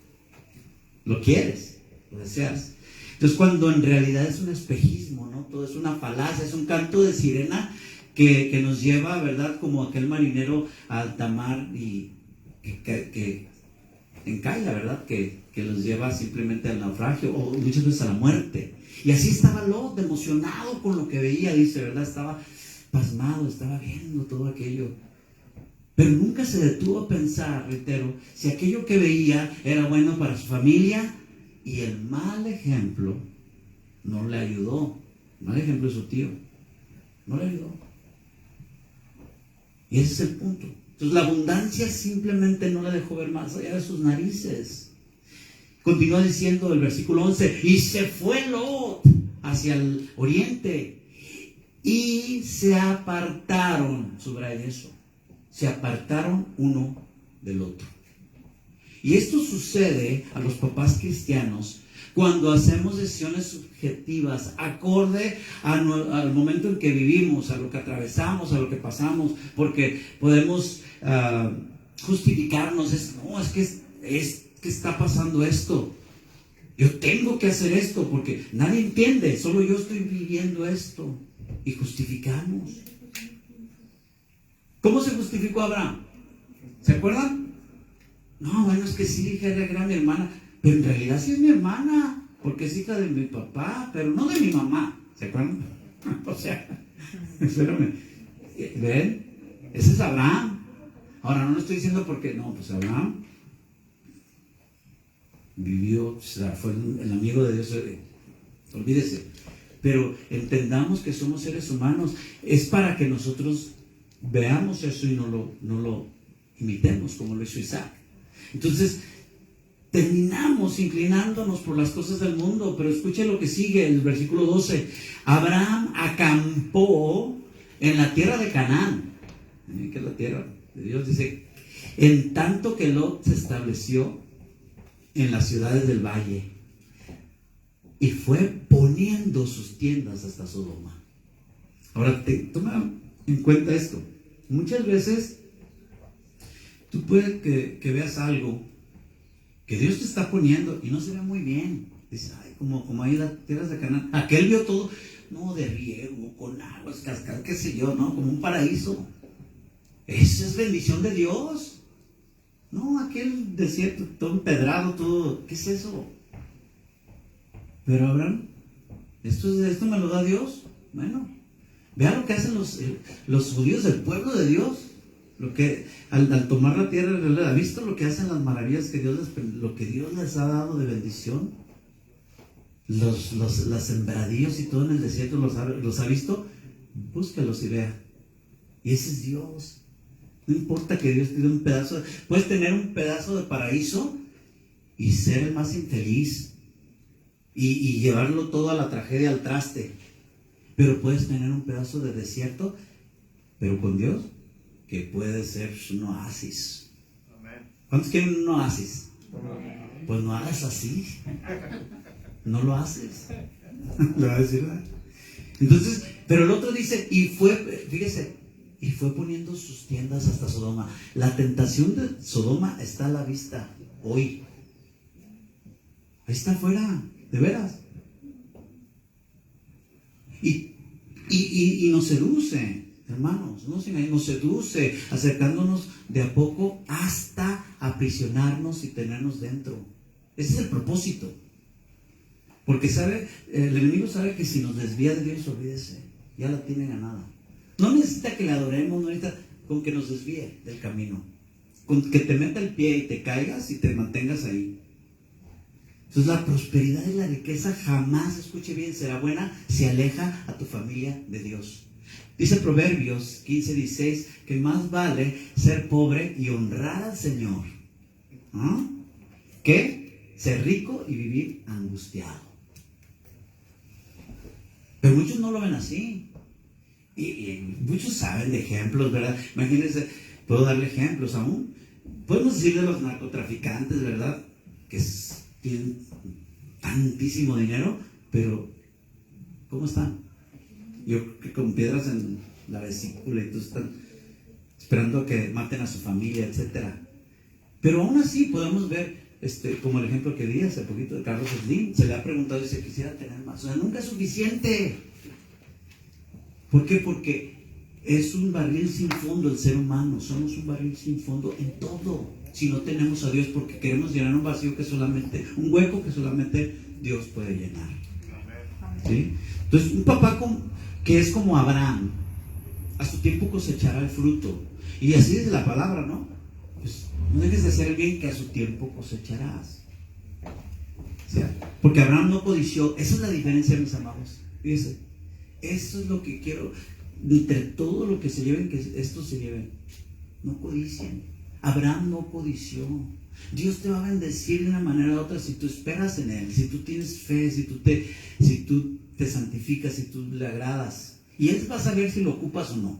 lo quieres, lo deseas. Entonces, cuando en realidad es un espejismo, ¿no? Todo es una falacia, es un canto de sirena que nos lleva, ¿verdad? Como aquel marinero a alta mar y que encalla, ¿verdad? Que los lleva simplemente al naufragio o muchas veces a la muerte. Y así estaba Lot, emocionado con lo que veía, dice, ¿verdad? Estaba pasmado, estaba viendo todo aquello. Pero nunca se detuvo a pensar, reitero, si aquello que veía era bueno para su familia, y el mal ejemplo no le ayudó. El mal ejemplo de su tío no le ayudó. Y ese es el punto. Entonces la abundancia simplemente no le dejó ver más allá de sus narices. Continúa diciendo el versículo 11, y se fue Lot hacia el oriente y se apartaron, subraya eso, se apartaron uno del otro. Y esto sucede a los papás cristianos cuando hacemos decisiones subjetivas acorde al momento en que vivimos, a lo que atravesamos, a lo que pasamos, porque podemos justificarnos. Es que está pasando esto. Yo tengo que hacer esto porque nadie entiende, solo yo estoy viviendo esto. Y justificamos. ¿Cómo se justificó Abraham? ¿Se acuerdan? No, bueno, es que sí, era mi hermana, pero en realidad sí es mi hermana, porque es hija de mi papá, pero no de mi mamá. ¿Se acuerdan? O sea, espérame. ¿Ven? Ese es Abraham. Ahora, no lo estoy diciendo porque, no, pues Abraham vivió, o sea, fue el amigo de Dios, olvídese. Pero entendamos que somos seres humanos. Es para que nosotros veamos eso y no lo imitemos como lo hizo Isaac. Entonces, terminamos inclinándonos por las cosas del mundo. Pero escuche lo que sigue, el versículo 12. Abraham acampó en la tierra de Canaán, que es la tierra de Dios. Dice, en tanto que Lot se estableció en las ciudades del valle, y fue poniendo sus tiendas hasta Sodoma. Ahora, toma en cuenta esto. Muchas veces tú puedes que veas algo que Dios te está poniendo y no se ve muy bien. Dices, como ahí las tierras de Canaán. Aquel vio todo, no, de riego, con aguas, cascadas, qué sé yo, ¿no? Como un paraíso. Esa es bendición de Dios. No, aquel desierto, todo empedrado, todo, ¿qué es eso? Pero Abraham, esto me lo da Dios. Bueno, vean lo que hacen los judíos del pueblo de Dios. Lo que al tomar la tierra, ¿ha visto lo que hacen, las maravillas que lo que Dios les ha dado de bendición? Los sembradíos y todo en el desierto, ¿los ha visto? Búscalos y vea. Y ese es Dios. No importa que Dios te dé un pedazo. Puedes tener un pedazo de paraíso y ser el más infeliz. Y llevarlo todo a la tragedia, al traste. Pero puedes tener un pedazo de desierto, pero con Dios, que puede ser un oasis. ¿Cuántos quieren un oasis? Pues no hagas así. No lo haces. Le va a decir, ¿verdad? Entonces, pero el otro dice, fíjese, y fue poniendo sus tiendas hasta Sodoma. La tentación de Sodoma está a la vista hoy. Ahí está afuera, de veras. Y nos seduce, hermanos, nos seduce, acercándonos de a poco hasta aprisionarnos y tenernos dentro. Ese es el propósito. Porque el enemigo sabe que si nos desvía de Dios, olvídese, ya la tiene ganada. No necesita que le adoremos, no necesita con que nos desvíe del camino, con que te meta el pie y te caigas y te mantengas ahí. Entonces la prosperidad y la riqueza jamás, escuche bien, será buena si aleja a tu familia de Dios. Dice Proverbios 15:16 que más vale ser pobre y honrar al Señor, ¿no?, que ser rico y vivir angustiado. Pero muchos no lo ven así. Y muchos saben de ejemplos, ¿verdad? Imagínense, puedo darle ejemplos aún. Podemos decir de los narcotraficantes, ¿verdad? Que tienen tantísimo dinero, pero ¿cómo están? Yo creo que con piedras en la vesícula y todos están esperando a que maten a su familia, etcétera. Pero aún así podemos ver, como el ejemplo que di hace poquito de Carlos Slim, se le ha preguntado si quisiera tener más. O sea, nunca es suficiente. ¿Por qué? Porque es un barril sin fondo el ser humano. Somos un barril sin fondo en todo. Si no tenemos a Dios, porque queremos llenar un vacío un hueco que solamente Dios puede llenar. ¿Sí? Entonces, un papá que es como Abraham, a su tiempo cosechará el fruto. Y así es la palabra, ¿no? Pues no dejes de hacer el bien que a su tiempo cosecharás. O sea, porque Abraham no codició. Esa es la diferencia, mis amados. Fíjense, eso es lo que quiero. Entre todo lo que se lleven, que estos se lleven. No codicien. Abraham no codició. Dios te va a bendecir de una manera u otra si tú esperas en Él, si tú tienes fe, si tú te santificas, si tú le agradas. Y Él va a saber si lo ocupas o no.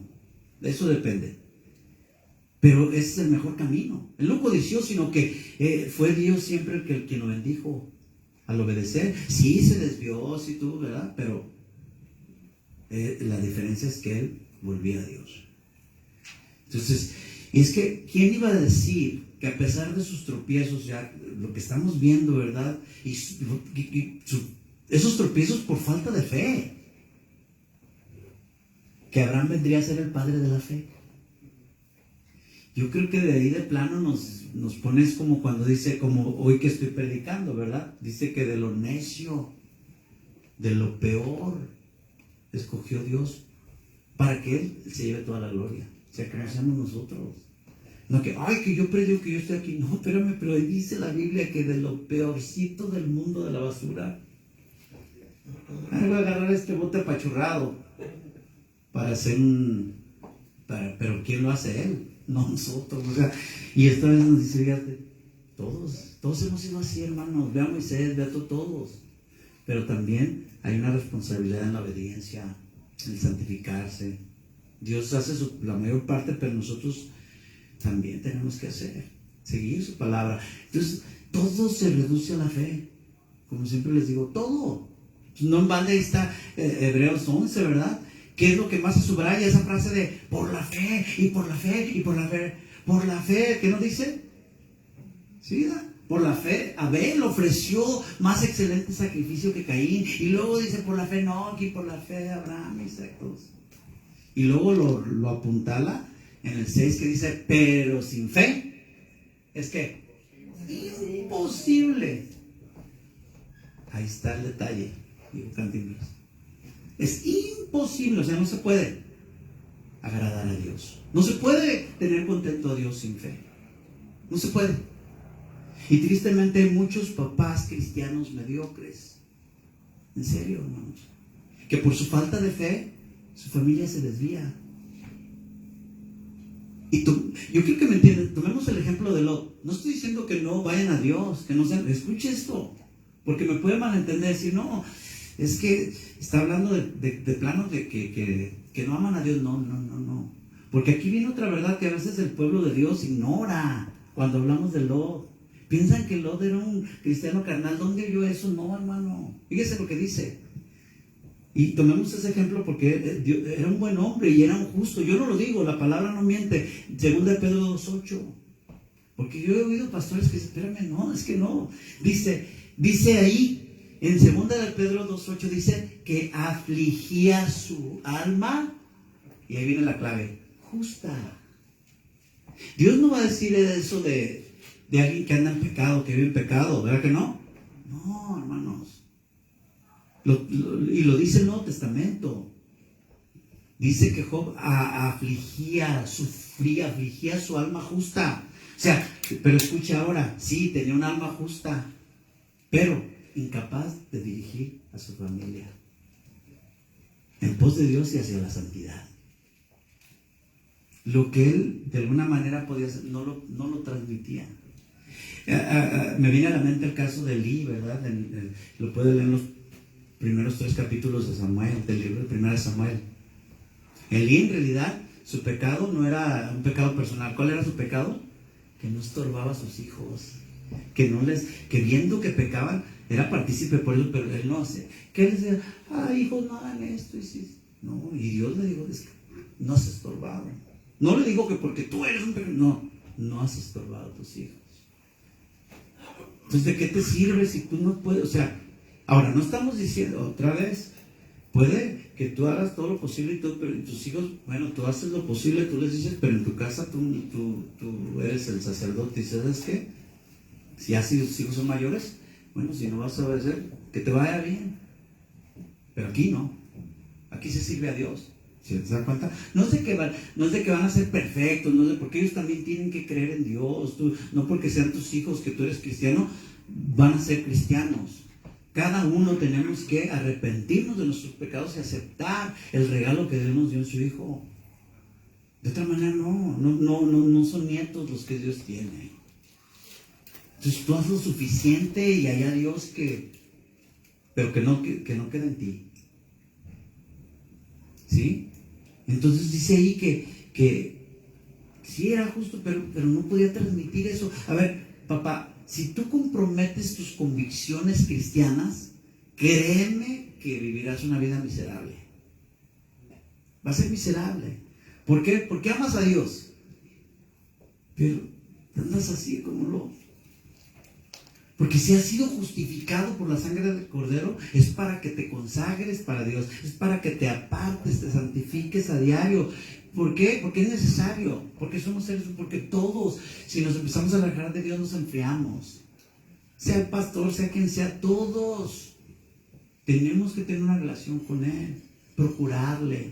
De eso depende. Pero ese es el mejor camino. Él no codició, sino que fue Dios siempre el que lo bendijo al obedecer. Sí, se desvió, sí tú, ¿verdad? Pero la diferencia es que Él volvía a Dios. Entonces, y es que, ¿quién iba a decir que a pesar de sus tropiezos, ya lo que estamos viendo, ¿verdad? Esos tropiezos por falta de fe, que Abraham vendría a ser el padre de la fe? Yo creo que de ahí de plano nos pones como cuando dice, como hoy que estoy predicando, ¿verdad? Dice que de lo necio, de lo peor, escogió Dios para que Él se lleve toda la gloria. O sea, que no seamos nosotros. No que, que yo predico que yo estoy aquí. No, espérame, pero ahí dice la Biblia que de lo peorcito del mundo, de la basura, voy a agarrar este bote apachurrado para hacer pero ¿quién lo hace? Él, no nosotros. O sea, y esta vez nos dice, fíjate, todos hemos sido así, hermanos. Ve a Moisés, ve a todos. Pero también hay una responsabilidad en la obediencia, en el santificarse. Dios hace la mayor parte, pero nosotros también tenemos que seguir su palabra. Entonces, todo se reduce a la fe. Como siempre les digo, todo. No en balde ahí está Hebreos 11, ¿verdad? ¿Qué es lo que más se subraya? Esa frase de por la fe, y por la fe, y por la fe. Por la fe, ¿qué nos dice? Sí, ¿verdad? Por la fe, Abel ofreció más excelente sacrificio que Caín. Y luego dice, por la fe, no, aquí por la fe, Abraham, Isaac, todos. Y luego lo apuntala en el 6 que dice, pero sin fe, es que imposible. Ahí está el detalle, digo Cantinflas. Es imposible, o sea, no se puede agradar a Dios. No se puede tener contento a Dios sin fe. No se puede. Y tristemente hay muchos papás cristianos mediocres. En serio, hermanos. Que por su falta de fe, su familia se desvía. Y yo creo que me entienden. Tomemos el ejemplo de Lot. No estoy diciendo que no vayan a Dios, que no sean. Escuche esto, porque me puede malentender. Decir, no, es que está hablando de planos de que no aman a Dios. No. Porque aquí viene otra verdad que a veces el pueblo de Dios ignora cuando hablamos de Lot. Piensan que Lot era un cristiano carnal. ¿Dónde vio eso? No, hermano. Fíjese lo que dice. Y tomemos ese ejemplo porque era un buen hombre y era un justo. Yo no lo digo, la palabra no miente. Segunda de Pedro 2:8. Porque yo he oído pastores que dicen, espérame, no, es que no. Dice, Dice ahí, en 2 de Pedro 2:8, dice que afligía su alma, y ahí viene la clave, justa. Dios no va a decir eso de alguien que anda en pecado, que vive en pecado, ¿verdad que no? No, hermanos. Y lo dice el Nuevo Testamento. Dice que Job afligía, sufría, afligía su alma justa. O sea, pero escucha ahora, sí, tenía un alma justa, pero incapaz de dirigir a su familia en pos de Dios y hacia la santidad. Lo que él de alguna manera podía hacer, no lo transmitía. Me viene a la mente el caso de Elí, ¿verdad? Lo puede leer en los primeros 3 capítulos de Samuel, del libro de 1 Samuel. Elí, en realidad, su pecado no era un pecado personal. ¿Cuál era su pecado? Que no estorbaba a sus hijos, que viendo que pecaban, era partícipe por eso, pero él no hace. Que él decía, hijos, no hagan esto, no, y Dios le dijo, no has estorbado. No le digo que porque tú eres un pecador, no has estorbado a tus hijos. Entonces, ¿de qué te sirve si tú no puedes? O sea, ahora, no estamos diciendo otra vez, puede que tú hagas todo lo posible pero tus hijos, bueno, tú haces lo posible, tú les dices, pero en tu casa tú eres el sacerdote, y ¿sabes qué? Si así tus hijos son mayores, bueno, si no vas a obedecer, que te vaya bien. Pero aquí no, aquí se sirve a Dios. ¿Sí te das cuenta? No es de que van a ser perfectos, porque ellos también tienen que creer en Dios. No porque sean tus hijos que tú eres cristiano, van a ser cristianos. Cada uno tenemos que arrepentirnos de nuestros pecados y aceptar el regalo que Dios nos dio en su Hijo. De otra manera no son nietos los que Dios tiene. Entonces tú haz lo suficiente y haya Dios pero que no quede en ti. ¿Sí? Entonces dice ahí que sí era justo, pero no podía transmitir eso. A ver, papá, si tú comprometes tus convicciones cristianas, créeme que vivirás una vida miserable. Va a ser miserable. ¿Por qué? Porque amas a Dios, pero andas así como loco. Porque si has sido justificado por la sangre del Cordero, es para que te consagres para Dios, es para que te apartes, te santifiques a diario. ¿Por qué? Porque es necesario, porque somos seres, porque todos, si nos empezamos a alejar de Dios, nos enfriamos. Sea el pastor, sea quien sea, todos tenemos que tener una relación con Él, procurarle.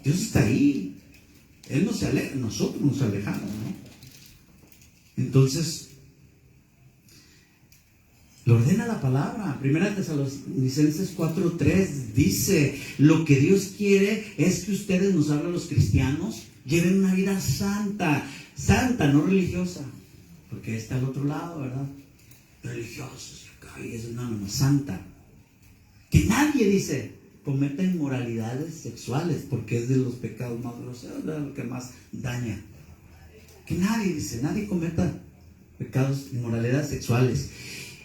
Dios está ahí, Él no se aleja, nosotros nos alejamos, ¿no? Entonces, lo ordena la palabra. 1 Tesalonicenses 4:3 dice, lo que Dios quiere es que ustedes, nos hablan los cristianos, lleven una vida santa, no religiosa, porque está al otro lado, ¿verdad? Religiosos, no, santa. Que nadie dice, cometa inmoralidades sexuales, porque es de los pecados más groseros, de lo que más daña. Que nadie cometa pecados, inmoralidades sexuales.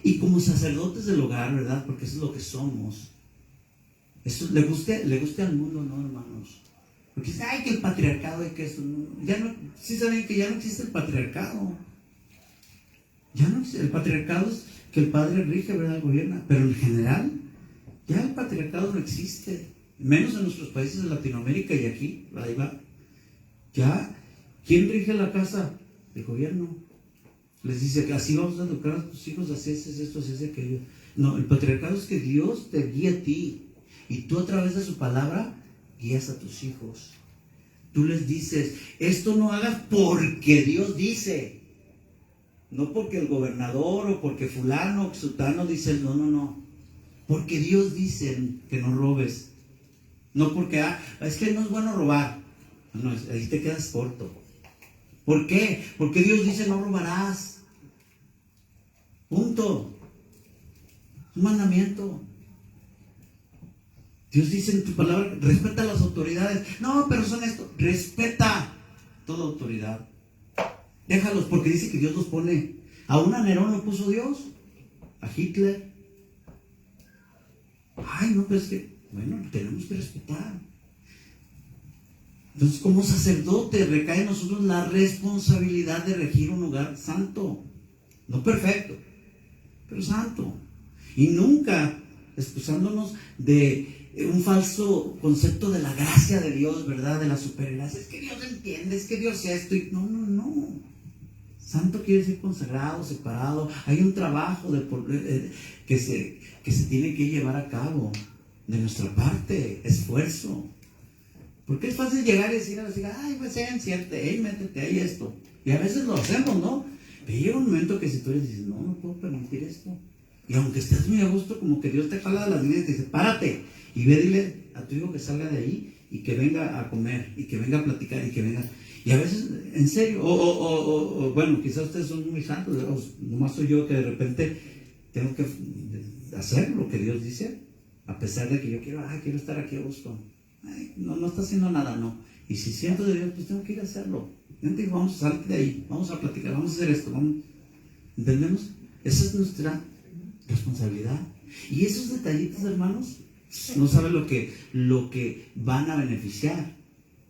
Y como sacerdotes del hogar, ¿verdad? Porque eso es lo que somos. Eso le guste al mundo, ¿no, hermanos? Porque dice, que el patriarcado, que eso, sí saben que ya no existe el patriarcado. Ya no existe. El patriarcado es que el padre rige, ¿verdad? Gobierna. Pero en general, ya el patriarcado no existe. Menos en nuestros países de Latinoamérica y aquí, ahí va. Ya, ¿quién rige la casa? El gobierno. Les dice que así vamos a educar a tus hijos, así es esto, así es aquello. No, el patriarcado es que Dios te guía a ti y tú a través de su palabra guías a tus hijos. Tú les dices, esto no hagas porque Dios dice, no porque el gobernador o porque fulano o sutano dice, no, porque Dios dice que no robes, no porque es que no es bueno robar, no, ahí te quedas corto. ¿Por qué? Porque Dios dice no robarás. Punto. Un mandamiento. Dios dice en tu palabra, respeta a las autoridades. No, pero son esto. Respeta toda autoridad. Déjalos, porque dice que Dios los pone. Aún a Nerón lo puso Dios. A Hitler. No, pero es que, bueno, tenemos que respetar. Entonces, como sacerdote, recae en nosotros la responsabilidad de regir un lugar santo, no perfecto, pero santo. Y nunca excusándonos de un falso concepto de la gracia de Dios, ¿verdad? De la supergracia. Es que Dios entiende, es que Dios es esto. Y no. Santo quiere decir consagrado, separado. Hay un trabajo que se tiene que llevar a cabo de nuestra parte, esfuerzo. Porque es fácil llegar y decir a la chica, ay, pues sean cierto, métete ahí esto. Y a veces lo hacemos, ¿no? Pero llega un momento que si tú le dices, no puedo permitir esto. Y aunque estés muy a gusto, como que Dios te jala de las líneas y te dice, párate. Y ve, dile a tu hijo que salga de ahí y que venga a comer, y que venga a platicar, y que venga. Y a veces, en serio, bueno, quizás ustedes son muy santos, nomás soy yo que de repente tengo que hacer lo que Dios dice, a pesar de que yo quiero estar aquí a gusto. Ay, no está haciendo nada, no. Y si siento de Dios, pues tengo que ir a hacerlo. Entonces, vamos a salir de ahí, vamos a platicar, vamos a hacer esto, ¿entendemos? Esa es nuestra responsabilidad. Y esos detallitos, hermanos, no saben lo que van a beneficiar.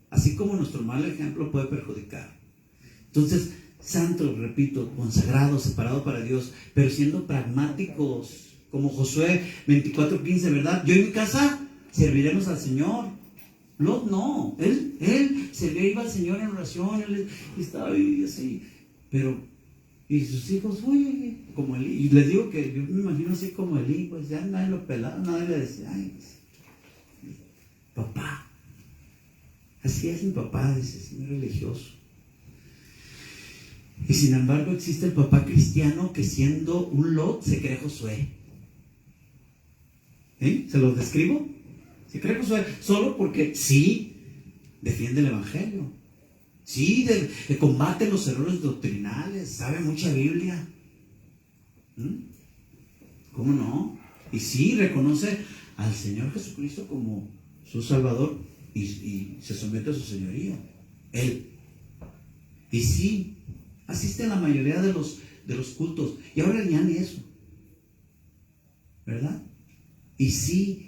Así como nuestro mal ejemplo puede perjudicar. Entonces, santo, repito, consagrado, separado para Dios, pero siendo pragmáticos, como Josué 24:15, ¿verdad? Yo y mi casa serviremos al Señor. Lot no, él iba al Señor en oración, él estaba ahí así, pero, y sus hijos, oye, como Elí, y les digo que yo me imagino así como Elí, pues ya nadie lo pelaba, nadie le decía, ay, papá. Así es mi papá, dice, es muy religioso. Y sin embargo existe el papá cristiano que siendo un Lot se cree Josué. ¿Se los describo? Se cree Josué solo porque sí defiende el evangelio. Sí, combate los errores doctrinales, sabe mucha Biblia. ¿Cómo no? Y sí reconoce al Señor Jesucristo como su Salvador. Y se somete a su señorío, él. Y sí, asiste a la mayoría de los cultos. Y ahora ya ni eso, ¿verdad? Y sí.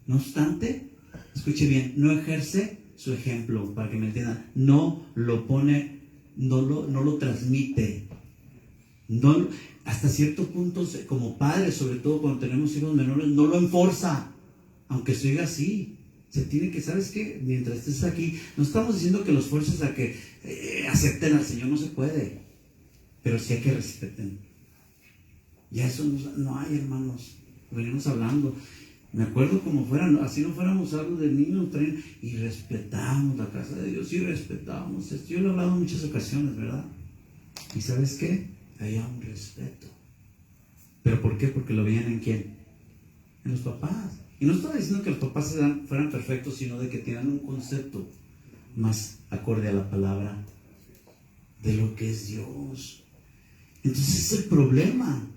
No obstante, escuche bien, no ejerce su ejemplo, para que me entiendan. No lo pone, no lo transmite. No, hasta cierto punto, como padres, sobre todo cuando tenemos hijos menores, no lo enforza. Aunque se oiga así, se tiene que, ¿sabes qué? Mientras estés aquí, no estamos diciendo que los fuerces a que acepten al Señor, no se puede, pero sí hay que respeten. Ya eso no hay, hermanos. Venimos hablando. Me acuerdo como fueran, así no fuéramos algo de niños, y respetamos la casa de Dios, y respetamos esto. Yo lo he hablado en muchas ocasiones, ¿verdad? Y ¿sabes qué? Había un respeto. ¿Pero por qué? Porque lo veían en ¿quién? En los papás. Y no estaba diciendo que los papás fueran perfectos, sino de que tienen un concepto más acorde a la palabra de lo que es Dios. Entonces es el problema.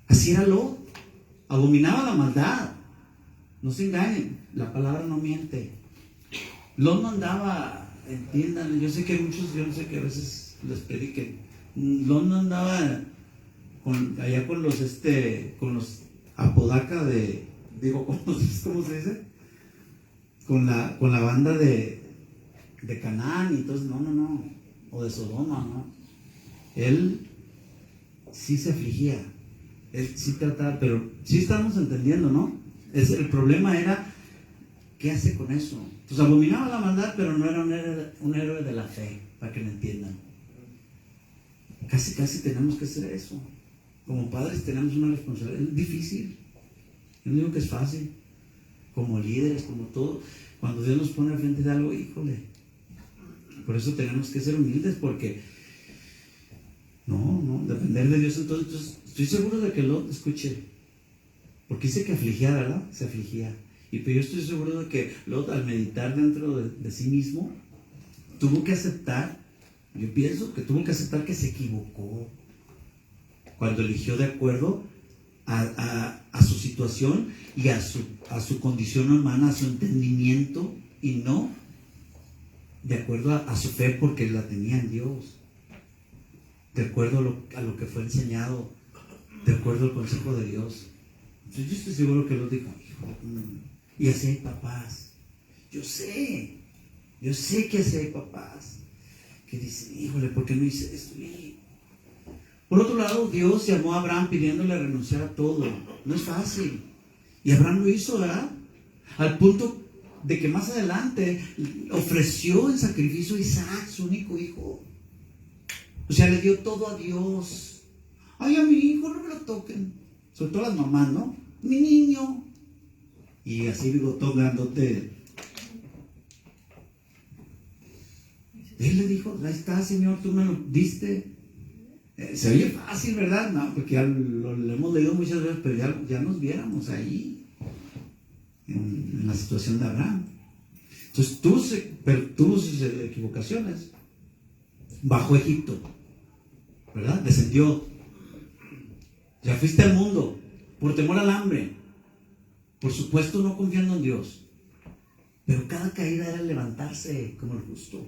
Así era Lot. Abominaba la maldad. No se engañen, la palabra no miente. Lot no andaba, entiendan, yo sé que muchos, yo no sé que a veces les prediquen. Lot no andaba allá con los Apodaca ¿cómo se dice? Con la banda de Canaán y entonces, no, o de Sodoma, ¿no? Él sí se afligía, él sí trataba, pero sí estamos entendiendo, ¿no? El problema era, ¿qué hace con eso? Pues abominaba la maldad, pero no era un héroe de la fe, para que me entiendan. Casi tenemos que hacer eso. Como padres tenemos una responsabilidad, es difícil. Yo no digo que es fácil. Como líderes, como todo, cuando Dios nos pone al frente de algo, híjole. Por eso tenemos que ser humildes, porque no, depender de Dios. Entonces, estoy seguro de que Lot, escuche, porque dice que afligía, ¿verdad? Se afligía. Pero yo estoy seguro de que Lot, al meditar dentro de sí mismo, tuvo que aceptar, yo pienso que tuvo que aceptar que se equivocó cuando eligió de acuerdo a su situación y a su condición humana, a su entendimiento, y no de acuerdo a su fe, porque la tenía en Dios, de acuerdo a lo que fue enseñado, de acuerdo al consejo de Dios. Entonces yo estoy seguro que lo dijo, y así hay papás, yo sé que así hay papás que dicen, híjole, ¿por qué no hice esto? Por otro lado, Dios llamó a Abraham pidiéndole renunciar a todo. No es fácil. Y Abraham lo hizo, ¿verdad? Al punto de que más adelante ofreció en sacrificio a Isaac, su único hijo. O sea, le dio todo a Dios. Ay, a mi hijo no me lo toquen. Sobre todo las mamás, ¿no? Mi niño. Y así bigotón grandote. Él le dijo, ahí está, Señor, tú me lo diste. Se oye fácil, ¿verdad? No, porque ya lo hemos leído muchas veces, pero ya nos viéramos ahí, en la situación de Abraham. Entonces tuvo sus equivocaciones. Bajó Egipto, ¿verdad? Descendió. Ya fuiste al mundo por temor al hambre. Por supuesto, no confiando en Dios. Pero cada caída era levantarse como el justo.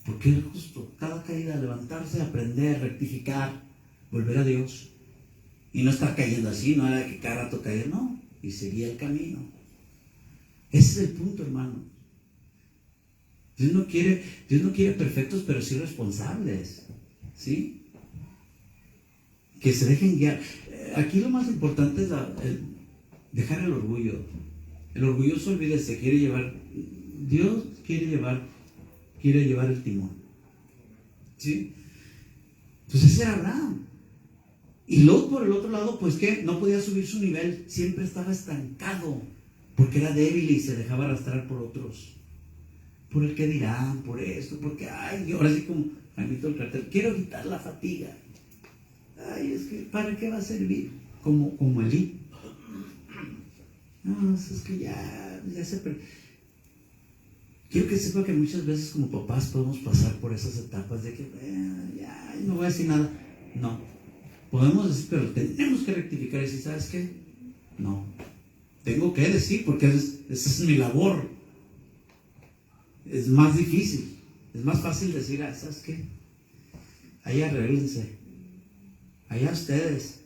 Porque el justo, cada caída, levantarse, aprender, rectificar, volver a Dios. Y no estar cayendo así, no era que cada rato caía, no. Y seguía el camino. Ese es el punto, hermano. Dios no quiere perfectos, pero sí responsables. ¿Sí? Que se dejen guiar. Aquí lo más importante es dejar el orgullo. El orgulloso, olvídese, Dios quiere llevar el timón. ¿Sí? Entonces ese era Abraham. Y Lot, por el otro lado, pues que no podía subir su nivel, siempre estaba estancado, porque era débil y se dejaba arrastrar por otros. Por el que dirán, por esto, porque, ay, ahora sí como Jaimito el cartel, quiero quitar la fatiga. Ay, es que, ¿para qué va a servir? Como Elí. No, es que ya se Quiero que sepa que muchas veces como papás podemos pasar por esas etapas de que ya no voy a decir nada. No, podemos decir, pero tenemos que rectificar y decir, ¿sabes qué? No, tengo que decir porque esa es mi labor. Es más difícil, es más fácil decir, ¿sabes qué? Ahí arréglense, allá ustedes.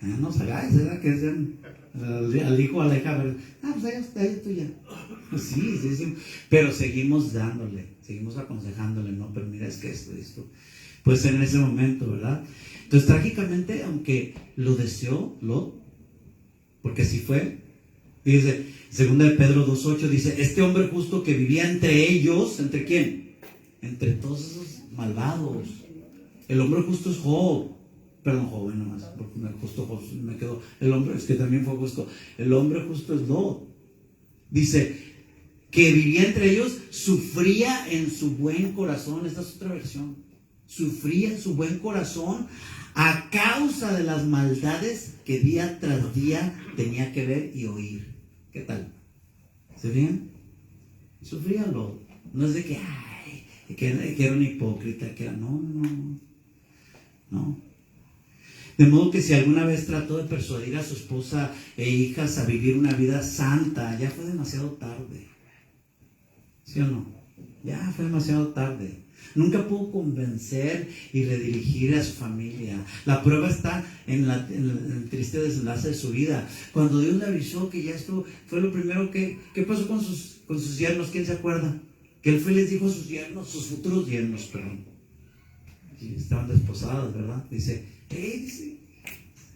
No os hagáis, ¿verdad? Que sean al hijo a la hija, pues allá tú ya. Pues sí, pero seguimos dándole, seguimos aconsejándole, no, pero mira, es que esto, puede ser en ese momento, ¿verdad? Entonces, trágicamente, aunque lo deseó Lot, porque así fue, dice, 2 de Pedro 2:8, dice, este hombre justo que vivía entre ellos, ¿entre quién? Entre todos esos malvados. El hombre justo es Job. Perdón, joven nomás, porque justo me quedó. El hombre, es que también fue justo. El hombre justo es Lot. Dice, que vivía entre ellos, sufría en su buen corazón. Esta es otra versión. Sufría en su buen corazón a causa de las maldades que día tras día tenía que ver y oír. ¿Qué tal? ¿Se fijan? Sufría Lot. No es de que, que era un hipócrita, que era, no. De modo que si alguna vez trató de persuadir a su esposa e hijas a vivir una vida santa, ya fue demasiado tarde. ¿Sí o no? Ya fue demasiado tarde. Nunca pudo convencer y redirigir a su familia. La prueba está en el triste desenlace de su vida. Cuando Dios le avisó que ya esto fue lo primero ¿qué pasó con sus yernos? ¿Quién se acuerda? Que él fue y les dijo a sus yernos, sus futuros yernos, perdón. Y estaban desposados, ¿verdad? Dice,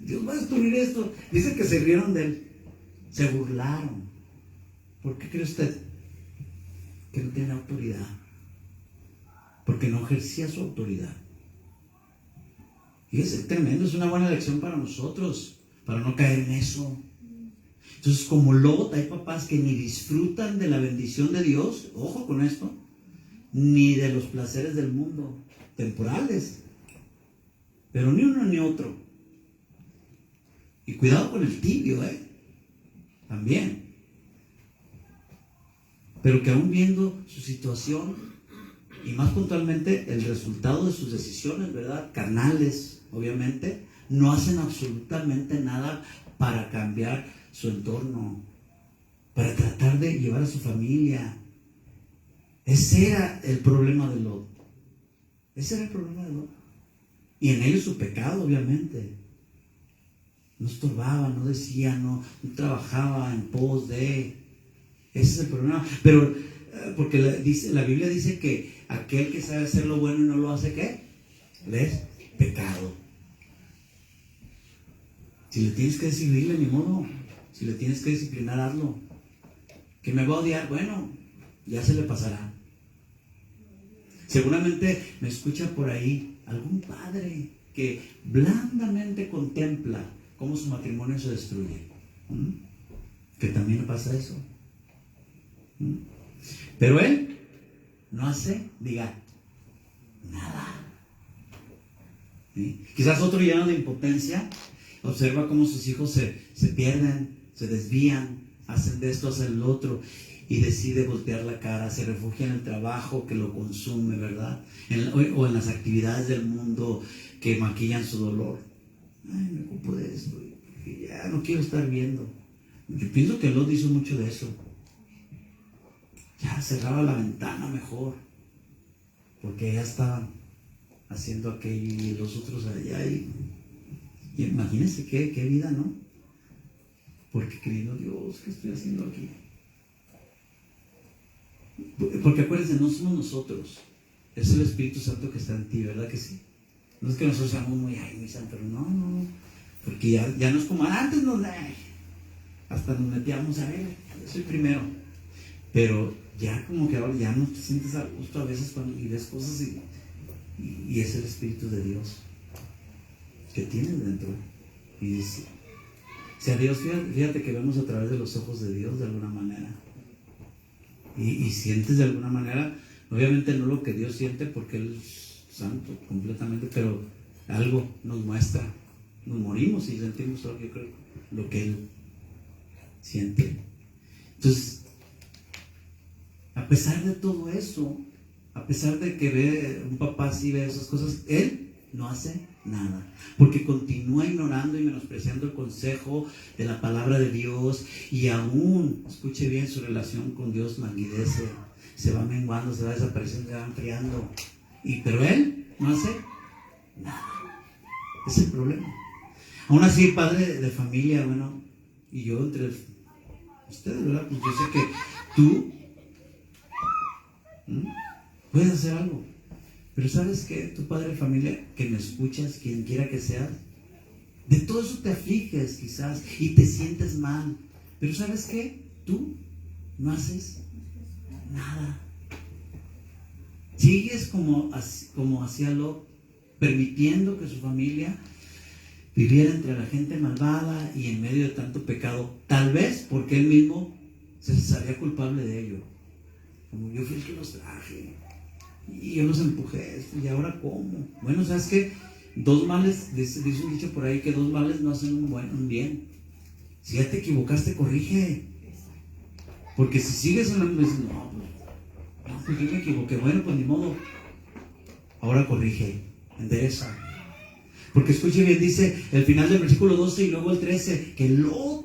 Dios va a destruir esto. Dice que se rieron de él, se burlaron. ¿Por qué cree usted? Que no tiene autoridad, porque no ejercía su autoridad. Y es tremendo, es una buena lección para nosotros, para no caer en eso. Entonces, como Lot, hay papás que ni disfrutan de la bendición de Dios, ojo con esto, ni de los placeres del mundo, temporales, pero ni uno ni otro. Y cuidado con el tibio, también. Pero que aún viendo su situación, y más puntualmente el resultado de sus decisiones, ¿verdad? Carnales, obviamente, no hacen absolutamente nada para cambiar su entorno, para tratar de llevar a su familia. Ese era el problema de Lot. Y en ello su pecado, obviamente. No estorbaba, no decía, no trabajaba en pos de. Ese es el problema. Pero, porque la Biblia dice que aquel que sabe hacer lo bueno y no lo hace, ¿qué? Él es pecado. Si le tienes que decir, dile, ni modo. Si le tienes que disciplinar, hazlo. Que me va a odiar, bueno, ya se le pasará. Seguramente me escucha por ahí algún padre que blandamente contempla cómo su matrimonio se destruye. Que también le pasa eso. Pero él no hace, diga, nada. ¿Sí? Quizás otro lleno de impotencia observa cómo sus hijos se pierden, se desvían, hacen de esto, hacen lo otro, y decide voltear la cara, se refugia en el trabajo que lo consume, ¿verdad? O en las actividades del mundo que maquillan su dolor. Ay, me ocupo de esto, ya no quiero estar viendo. Yo pienso que Lot hizo mucho de eso. Ya cerraba la ventana mejor, porque ya estaban haciendo aquello y los otros allá. Y imagínense qué vida, ¿no? Porque querido Dios, ¿qué estoy haciendo aquí? Porque acuérdense, no somos nosotros, es el Espíritu Santo que está en ti, ¿verdad que sí? No es que nosotros seamos muy santos, pero no, porque ya no es como antes, hasta nos metíamos a ver, yo soy primero, pero ya como que ahora ya no te sientes a gusto a veces cuando ves cosas y es el Espíritu de Dios que tienes dentro. Y dice, o sea, Dios, fíjate que vemos a través de los ojos de Dios de alguna manera. Y sientes de alguna manera, obviamente no lo que Dios siente porque Él es santo completamente, pero algo nos muestra. Nos morimos y sentimos todo, yo creo, lo que Él siente. Entonces, a pesar de todo eso, a pesar de que ve un papá así, ve esas cosas, Él no hace nada, porque continúa ignorando y menospreciando el consejo de la palabra de Dios, y aún, escuche bien, su relación con Dios languidece, se va menguando, se va desapareciendo, se va enfriando, pero él no hace nada. Es el problema. Aún así, padre de familia, bueno, y yo entre ustedes, ¿verdad? Pues yo sé que tú puedes hacer algo. Pero ¿sabes qué? Tu padre de familia, que me escuchas, quien quiera que seas, de todo eso te afliges quizás y te sientes mal. Pero ¿sabes qué? Tú no haces nada. Sigues como hacía Lot, permitiendo que su familia viviera entre la gente malvada y en medio de tanto pecado. Tal vez porque él mismo se sabía culpable de ello. Como yo fui el que los traje. Y yo los empujé, y ahora ¿cómo? Bueno, ¿sabes qué? Dos males, dice un dicho por ahí, que dos males no hacen un bien. Si ya te equivocaste, corrige. Porque si sigues en la misma, pues yo me equivoqué, bueno, pues ni modo. Ahora corrige, endereza. Porque escuche bien, dice el final del versículo 12 y luego el 13, que Lot,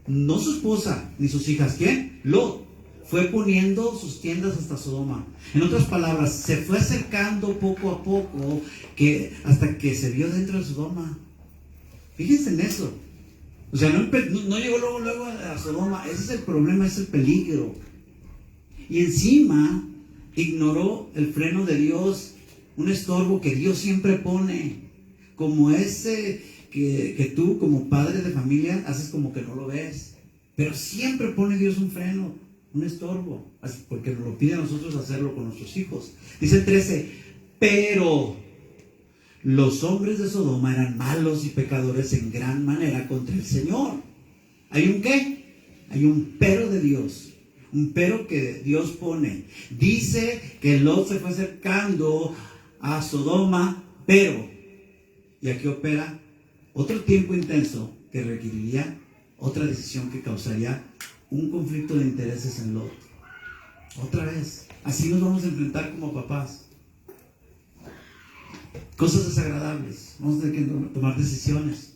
no su esposa ni sus hijas, ¿quién? Lot fue poniendo sus tiendas hasta Sodoma. En otras palabras, se fue acercando poco a poco hasta que se vio dentro de Sodoma. Fíjense en eso. O sea, no llegó luego a Sodoma. Ese es el problema, ese es el peligro. Y encima ignoró el freno de Dios, un estorbo que Dios siempre pone, como ese que tú como padre de familia haces como que no lo ves. Pero siempre pone Dios un freno, un estorbo, porque nos lo pide a nosotros hacerlo con nuestros hijos. Dice el 13, pero los hombres de Sodoma eran malos y pecadores en gran manera contra el Señor. ¿Hay un qué? Hay un pero de Dios, un pero que Dios pone. Dice que Lot se fue acercando a Sodoma, pero, y aquí opera otro tiempo intenso que requeriría otra decisión que causaría un conflicto de intereses en Lot. Otra vez, así nos vamos a enfrentar como papás. Cosas desagradables, vamos a tener que tomar decisiones.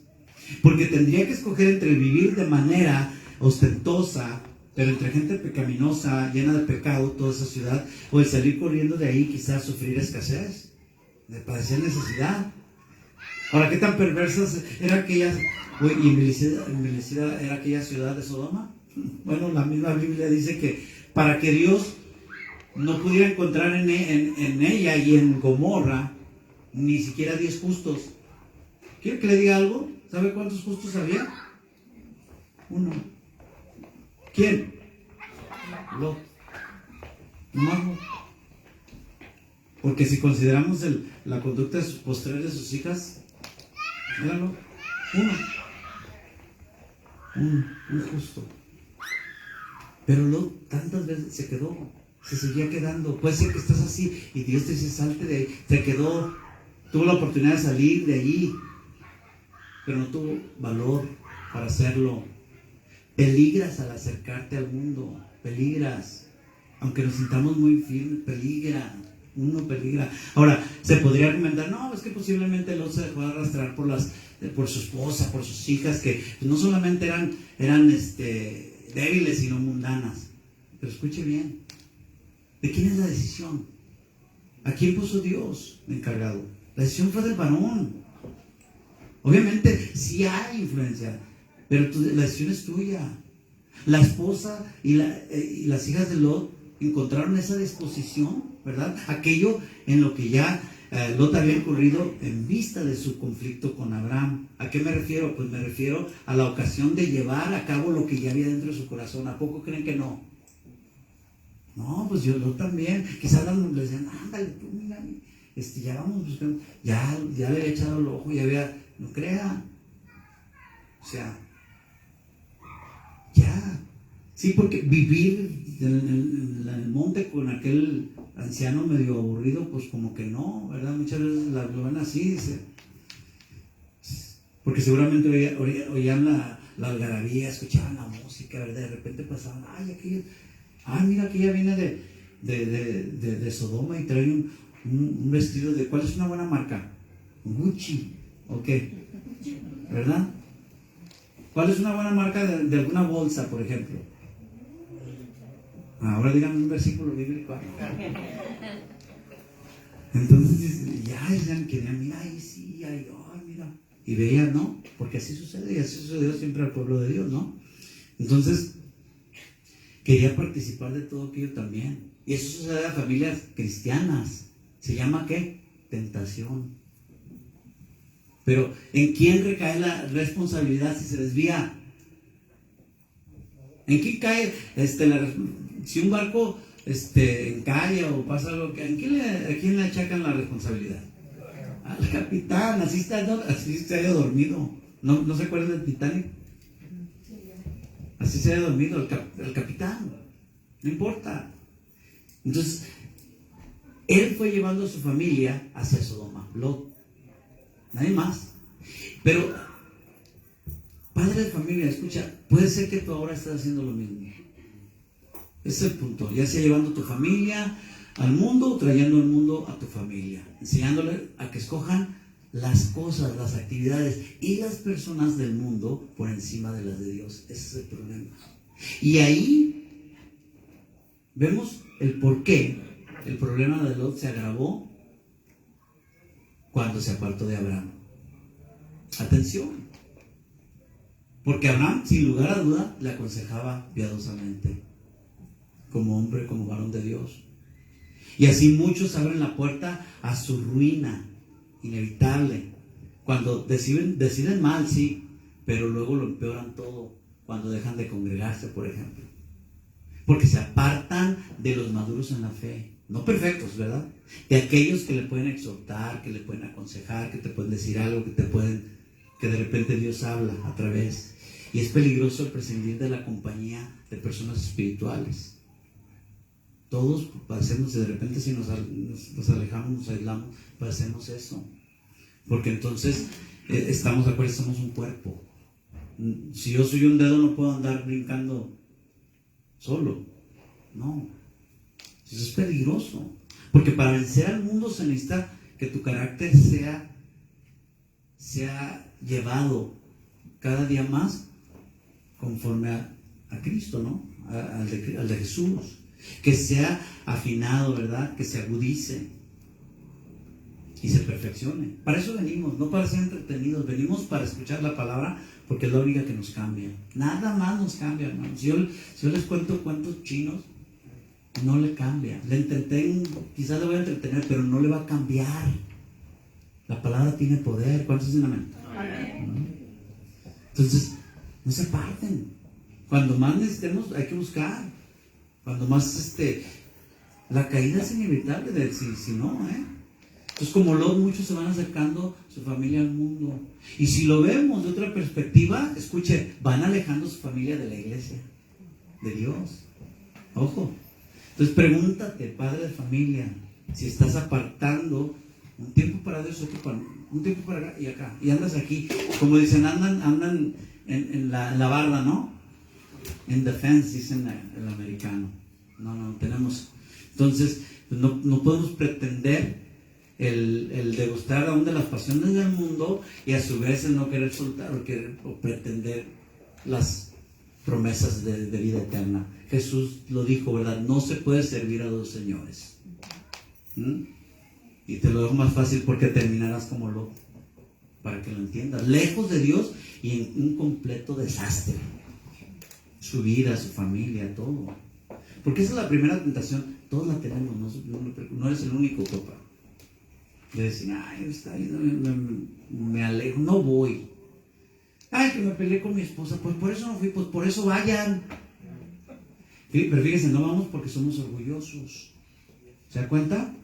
Porque tendría que escoger entre vivir de manera ostentosa, pero entre gente pecaminosa, llena de pecado, toda esa ciudad, o el salir corriendo de ahí, quizás sufrir escasez, de padecer necesidad. Ahora, ¿qué tan perversas era aquella y envilecida era aquella ciudad de Sodoma? Bueno, la misma Biblia dice que para que Dios no pudiera encontrar en ella y en Gomorra ni siquiera 10 justos. ¿Quiere que le diga algo? ¿Sabe cuántos justos había? 1. ¿Quién? Lot. Nomás Lot. Porque si consideramos la conducta de sus posteriores de sus hijas, míralo, 1. Un justo. Pero Lot tantas veces se quedó, se seguía quedando. Puede ser que estás así y Dios te dice salte de ahí. Se quedó, tuvo la oportunidad de salir de allí, pero no tuvo valor para hacerlo. Peligras al acercarte al mundo, peligras. Aunque nos sintamos muy firmes, uno peligra. Ahora, se podría argumentar, no, es que posiblemente Lot se dejó arrastrar por su esposa, por sus hijas, que no solamente eran débiles, sino mundanas. Pero escuche bien, ¿de quién es la decisión? ¿A quién puso Dios de encargado? La decisión fue del varón. Obviamente sí hay influencia, pero la decisión es tuya. La esposa y las hijas de Lot encontraron esa disposición, ¿verdad? Aquello en lo que ya Lot había incurrido en vista de su conflicto con Abraham. ¿A qué me refiero? Pues me refiero a la ocasión de llevar a cabo lo que ya había dentro de su corazón. ¿A poco creen que no? No, pues yo también. Quizás le decían, ándale, tú mira, ya vamos buscando. Ya le había echado el ojo, ya había, no crea. O sea, ya. Sí, porque vivir en el monte con aquel anciano medio aburrido, pues como que no, ¿verdad? Muchas veces lo ven así, dice. Porque seguramente oían la algarabía, escuchaban la música, ¿verdad? De repente pasaban, mira, aquella viene de Sodoma y trae un vestido de, ¿cuál es una buena marca? Gucci, ¿ok? ¿Verdad? ¿Cuál es una buena marca de alguna bolsa, por ejemplo? Ahora díganme un versículo bíblico. Entonces ya decían que mira, ahí sí, mira. Y veían, ¿no? Porque así sucede, y así sucedió siempre al pueblo de Dios, ¿no? Entonces, quería participar de todo aquello también. Y eso sucede a familias cristianas. ¿Se llama qué? Tentación. Pero ¿en quién recae la responsabilidad si se desvía? ¿En quién cae si un barco encalla o pasa algo? ¿A quién le achacan la responsabilidad? Al capitán, así se haya dormido. ¿No se acuerdan del Titanic? Así se haya dormido el capitán. No importa. Entonces, él fue llevando a su familia hacia Sodoma, Lot. Nadie más. Pero, padre de familia, escucha, puede ser que tú ahora estás haciendo lo mismo. Ese es el punto. Ya sea llevando a tu familia al mundo o trayendo el mundo a tu familia. Enseñándole a que escojan las cosas, las actividades y las personas del mundo por encima de las de Dios. Ese es el problema. Y ahí vemos el por qué el problema de Lot se agravó cuando se apartó de Abraham. Atención. Porque Abraham, sin lugar a duda, le aconsejaba piadosamente, como hombre, como varón de Dios. Y así muchos abren la puerta a su ruina inevitable. Cuando deciden mal, sí, pero luego lo empeoran todo cuando dejan de congregarse, por ejemplo. Porque se apartan de los maduros en la fe. No perfectos, ¿verdad? De aquellos que le pueden exhortar, que le pueden aconsejar, que te pueden decir algo, que de repente Dios habla a través. Y es peligroso el prescindir de la compañía de personas espirituales. Todos padecemos, de repente si nos alejamos, nos aislamos, padecemos eso. Porque entonces estamos de acuerdo, somos un cuerpo. Si yo soy un dedo, no puedo andar brincando solo. No. Eso es peligroso. Porque para vencer al mundo se necesita que tu carácter sea llevado cada día más conforme a Cristo, ¿no? Al de Jesús. Que sea afinado, ¿verdad? Que se agudice y se perfeccione. Para eso venimos, no para ser entretenidos. Venimos para escuchar la palabra, porque es la única que nos cambia. Nada más nos cambia, hermanos. Si yo les cuento cuántos chinos, no le cambia. Quizás le voy a entretener, pero no le va a cambiar. La palabra tiene poder. ¿Cuántos dicen amén? Amén. Entonces, no se aparten. Cuando más necesitemos, hay que buscar. Cuando más, la caída es inevitable, si no, Entonces, como Lot, muchos se van acercando su familia al mundo. Y si lo vemos de otra perspectiva, escuche, van alejando su familia de la iglesia, de Dios. Ojo. Entonces, pregúntate, padre de familia, si estás apartando un tiempo para Dios, un tiempo para acá y acá. Y andas aquí, como dicen, andan en la barda, ¿no? En defense, dicen el americano. No, tenemos. Entonces, no podemos pretender el degustar aún de las pasiones del mundo y a su vez el no querer soltar o pretender las promesas de vida eterna. Jesús lo dijo, ¿verdad? No se puede servir a dos señores. Y te lo dejo más fácil porque terminarás como Lot, para que lo entiendas, lejos de Dios y en un completo desastre. Su vida, su familia, todo. Porque esa es la primera tentación. Todos la tenemos, no eres el único, papá. De decir, ay, está ahí, me alejo, no voy. Ay, que me peleé con mi esposa, pues por eso no fui, pues por eso vayan. Pero fíjense, no vamos porque somos orgullosos. ¿Se da cuenta?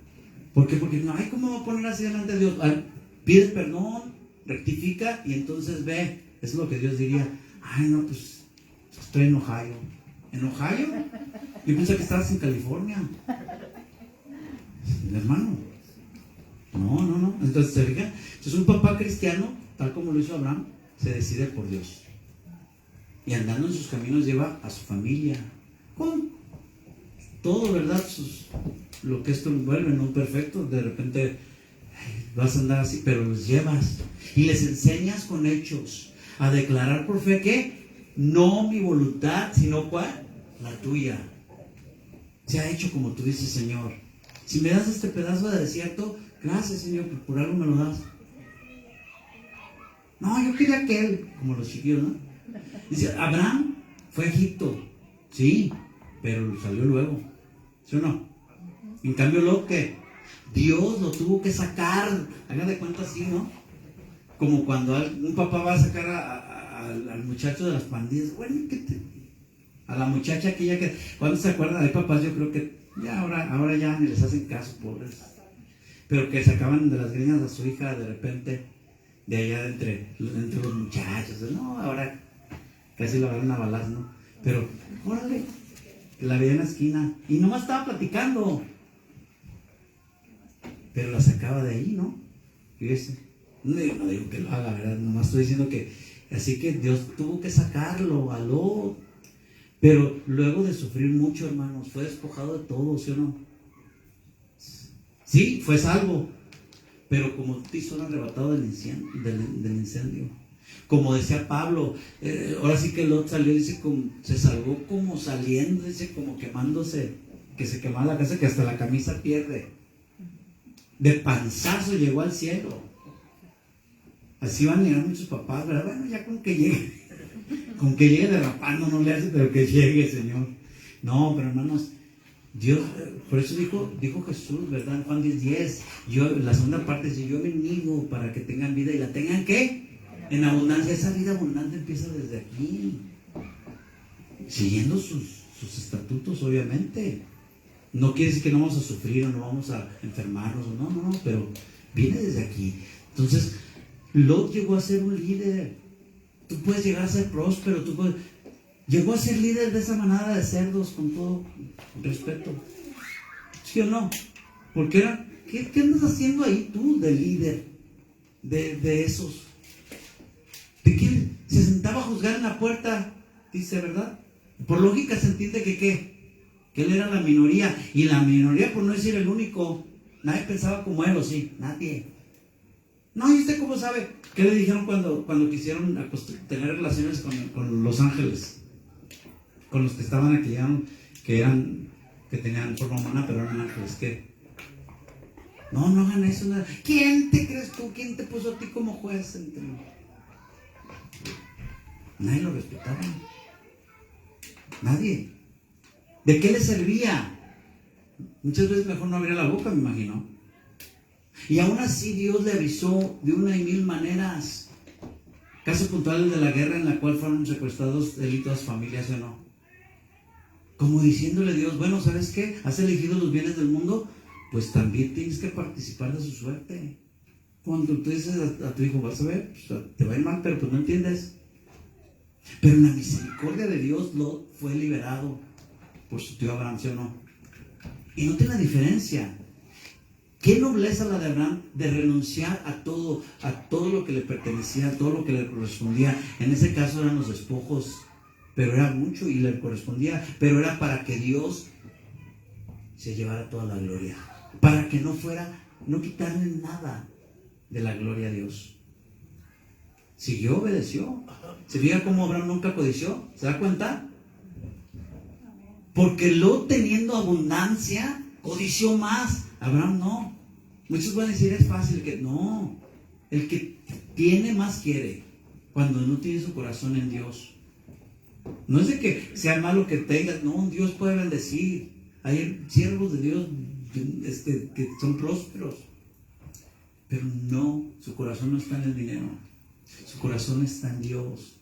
¿Por qué? Porque no, ay, ¿cómo me voy a poner así delante de Dios? Ay, pide perdón, rectifica y entonces ve. Eso es lo que Dios diría. Ay, no, pues estoy en Ohio. ¿En Ohio? Yo pensé que estabas en California. Hermano. No. Entonces, ¿se fijan? Entonces, un papá cristiano, tal como lo hizo Abraham, se decide por Dios. Y andando en sus caminos lleva a su familia. Con todo, ¿verdad? Lo que esto vuelve, no perfecto. De repente vas a andar así, pero los llevas. Y les enseñas con hechos a declarar por fe que no mi voluntad, sino ¿cuál? La tuya. Se ha hecho como tú dices, Señor. Si me das este pedazo de desierto, gracias, Señor, por algo me lo das. No, yo quería aquel, como los chiquillos, ¿no? Dice, Abraham fue a Egipto, sí, pero salió luego, ¿sí o no? En cambio, Lot, ¿qué? Dios lo tuvo que sacar, hagan de cuenta así, ¿no? Como cuando un papá va a sacar al muchacho de las pandillas, bueno, a la muchacha aquella que, cuando se acuerdan, hay papás, yo creo que ya ahora ya ni les hacen caso, pobres, pero que sacaban de las greñas a su hija de repente, de allá entre los muchachos, no, ahora casi lo agarran a balas, ¿no? Pero, órale, la veía en la esquina y nomás estaba platicando, pero la sacaba de ahí, ¿no? Fíjese, no digo que lo haga, ¿verdad? Nomás estoy diciendo que, así que Dios tuvo que sacarlo a Lot, pero luego de sufrir mucho, hermanos, fue despojado de todo, ¿sí o no? Sí, fue salvo, pero como Tizón arrebatado del incendio. Como decía Pablo, ahora sí que Lot salió, dice, se salvó como saliendo, dice, como quemándose, que se quemaba la casa, que hasta la camisa pierde. De panzazo llegó al cielo. Así van a llegar muchos papás, ¿verdad? Bueno, ya con que llegue derrapando, no le hace, pero que llegue, Señor. No, pero hermanos, Dios, por eso dijo Jesús, ¿verdad? En Juan 10:10, la segunda parte dice, yo he venido para que tengan vida y la tengan, ¿qué? En abundancia. Esa vida abundante empieza desde aquí, siguiendo sus estatutos, obviamente. No quiere decir que no vamos a sufrir o no vamos a enfermarnos, no, pero viene desde aquí. Entonces, Lot llegó a ser un líder. Tú puedes llegar a ser próspero, llegó a ser líder de esa manada de cerdos, con todo respeto. ¿Sí o no? Porque ¿qué andas haciendo ahí tú de líder de esos? ¿De quién se sentaba a juzgar en la puerta? Dice, ¿verdad? Por lógica se entiende que él era la minoría. Y la minoría, por no decir el único, nadie pensaba como él, ¿o sí? Nadie. No, ¿y usted cómo sabe? ¿Qué le dijeron cuando quisieron tener relaciones con los ángeles? Con los que estaban aquí, que tenían forma humana, pero eran ángeles. ¿Qué? No hagan eso. Nada. ¿Quién te crees tú? ¿Quién te puso a ti como juez? Nadie lo respetaba. Nadie. ¿De qué le servía? Muchas veces mejor no abría la boca, me imagino. Y aún así Dios le avisó de una y mil maneras. Caso puntual el de la guerra en la cual fueron secuestrados él y todas sus familias, ¿o no? Como diciéndole a Dios, bueno, ¿sabes qué? ¿Has elegido los bienes del mundo? Pues también tienes que participar de su suerte. Cuando tú dices a tu hijo, vas a ver, pues, te va a ir mal, pero pues no entiendes. Pero en la misericordia de Dios, Lot fue liberado por su tío Abraham, ¿sí o no? Y noten la diferencia. Qué nobleza la de Abraham de renunciar a todo lo que le pertenecía, a todo lo que le correspondía. En ese caso eran los despojos, pero era mucho y le correspondía, pero era para que Dios se llevara toda la gloria, para que no quitarle nada de la gloria a Dios. Siguió, obedeció. ¿Se fija cómo Abraham nunca codició? ¿Se da cuenta? Porque Lot, teniendo abundancia, codició más. Abraham no. Muchos van a decir, es fácil. No, el que tiene más quiere cuando no tiene su corazón en Dios. No es de que sea malo que tengas, no, Dios puede bendecir. Hay siervos de Dios que son prósperos, pero no, su corazón no está en el dinero, su corazón está en Dios.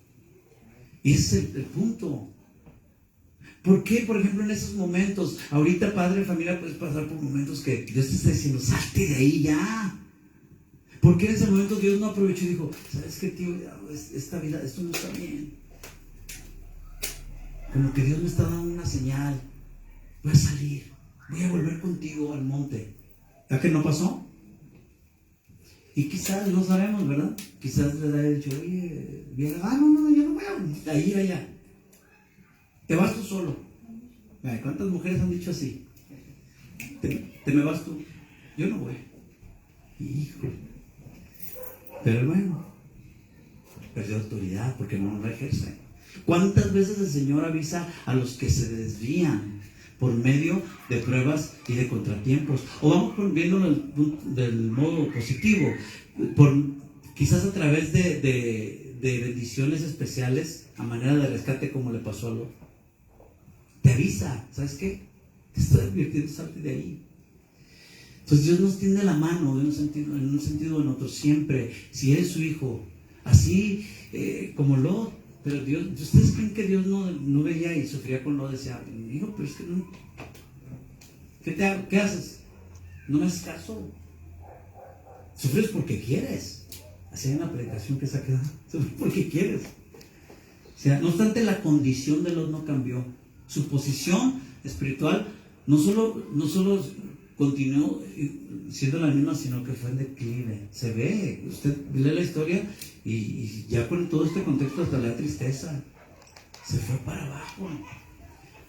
Y ese es el punto. ¿Por qué? Por ejemplo, en esos momentos, ahorita padre de familia, puedes pasar por momentos que Dios te está diciendo, salte de ahí ya. ¿Por qué en ese momento Dios no aprovechó y dijo, sabes qué, tío, esta vida, esto no está bien? Como que Dios me está dando una señal, voy a salir, voy a volver contigo al monte. ¿Ya que no pasó? Y quizás, no sabemos, ¿verdad? Quizás le haya dicho, oye, no, yo no voy a ir allá. Te vas tú solo. ¿Cuántas mujeres han dicho así? Te me vas tú. Yo no voy. Hijo. Pero bueno, perdió autoridad porque no la ejerce. ¿Cuántas veces el Señor avisa a los que se desvían por medio de pruebas y de contratiempos? O vamos viéndolo del modo positivo, quizás a través de bendiciones especiales a manera de rescate, como le pasó a Lot. Te avisa, ¿sabes qué? Te estoy advirtiendo, salte de ahí. Entonces Dios nos tiende la mano en un sentido o en otro siempre. Si eres su hijo, así como Lot. Pero Dios, ¿ustedes creen que Dios no veía y sufría con Lot? Decía, hijo, pero es que no. ¿Qué haces? No me haces caso. Sufres porque quieres. Así hay una predicación que saca, sufres porque quieres. O sea, no obstante, la condición de Lot no cambió. Su posición espiritual no solo continuó siendo la misma, sino que fue en declive. Se ve, usted lee la historia y ya con todo este contexto hasta le da tristeza. Se fue para abajo.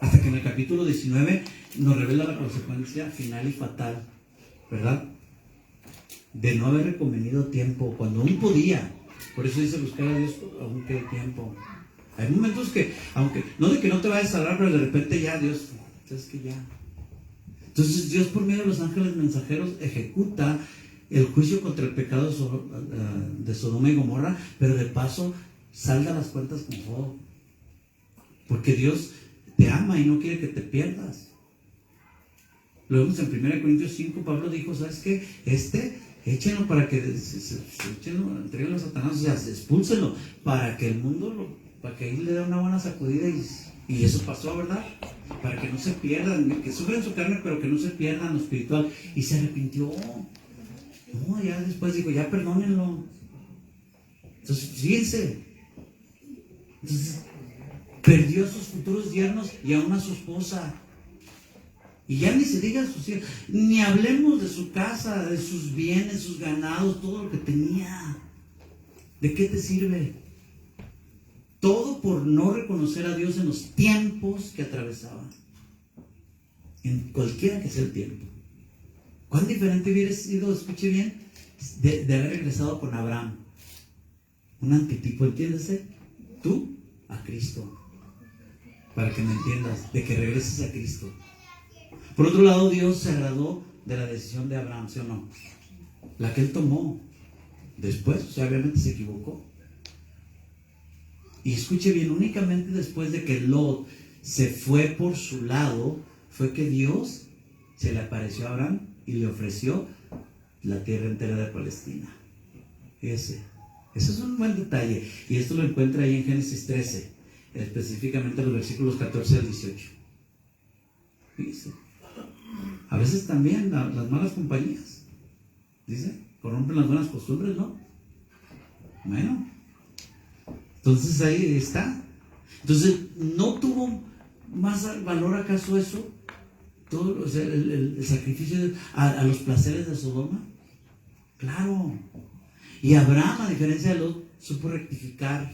Hasta que en el capítulo 19 nos revela la consecuencia final y fatal, ¿verdad? De no haber convenido tiempo, cuando aún podía. Por eso dice buscar a Dios aún que hay tiempo. Hay momentos que, aunque, no de que no te vayas a salvar, pero de repente ya Dios, ¿sabes que ya? Entonces Dios por medio de los ángeles mensajeros ejecuta el juicio contra el pecado de Sodoma y Gomorra, pero de paso salda las cuentas con Job. Porque Dios te ama y no quiere que te pierdas. Lo vemos en 1 Corintios 5, Pablo dijo, ¿sabes qué? Échenlo para que entreguen a Satanás, o sea, expúlsenlo, para que el mundo para que ahí le dé una buena sacudida y eso pasó, ¿verdad? Para que no se pierdan, que sufren su carne, pero que no se pierdan lo espiritual. Y se arrepintió. No, ya después digo, ya perdónenlo. Entonces, fíjense. Entonces, perdió a sus futuros yernos y aún a su esposa. Y ya ni se diga a sus hijos, ni hablemos de su casa, de sus bienes, sus ganados, todo lo que tenía. ¿De qué te sirve? Todo por no reconocer a Dios en los tiempos que atravesaban. En cualquiera que sea el tiempo. ¿Cuán diferente hubiera sido, escuche bien, de haber regresado con Abraham? Un antitipo, entiéndase, tú a Cristo. Para que me entiendas, de que regreses a Cristo. Por otro lado, Dios se agradó de la decisión de Abraham, ¿sí o no? La que él tomó después, o sea, obviamente se equivocó. Y escuche bien, únicamente después de que Lot se fue por su lado, fue que Dios se le apareció a Abraham y le ofreció la tierra entera de Palestina. Fíjese, eso es un buen detalle. Y esto lo encuentra ahí en Génesis 13, específicamente los versículos 14 al 18. Fíjese. A veces también las malas compañías, dice, corrompen las buenas costumbres, ¿no? Bueno, entonces ahí está. Entonces, ¿no tuvo más valor acaso eso? Todo, o sea, el sacrificio a los placeres de Sodoma. Claro. Y Abraham, a diferencia de Lot, supo rectificar,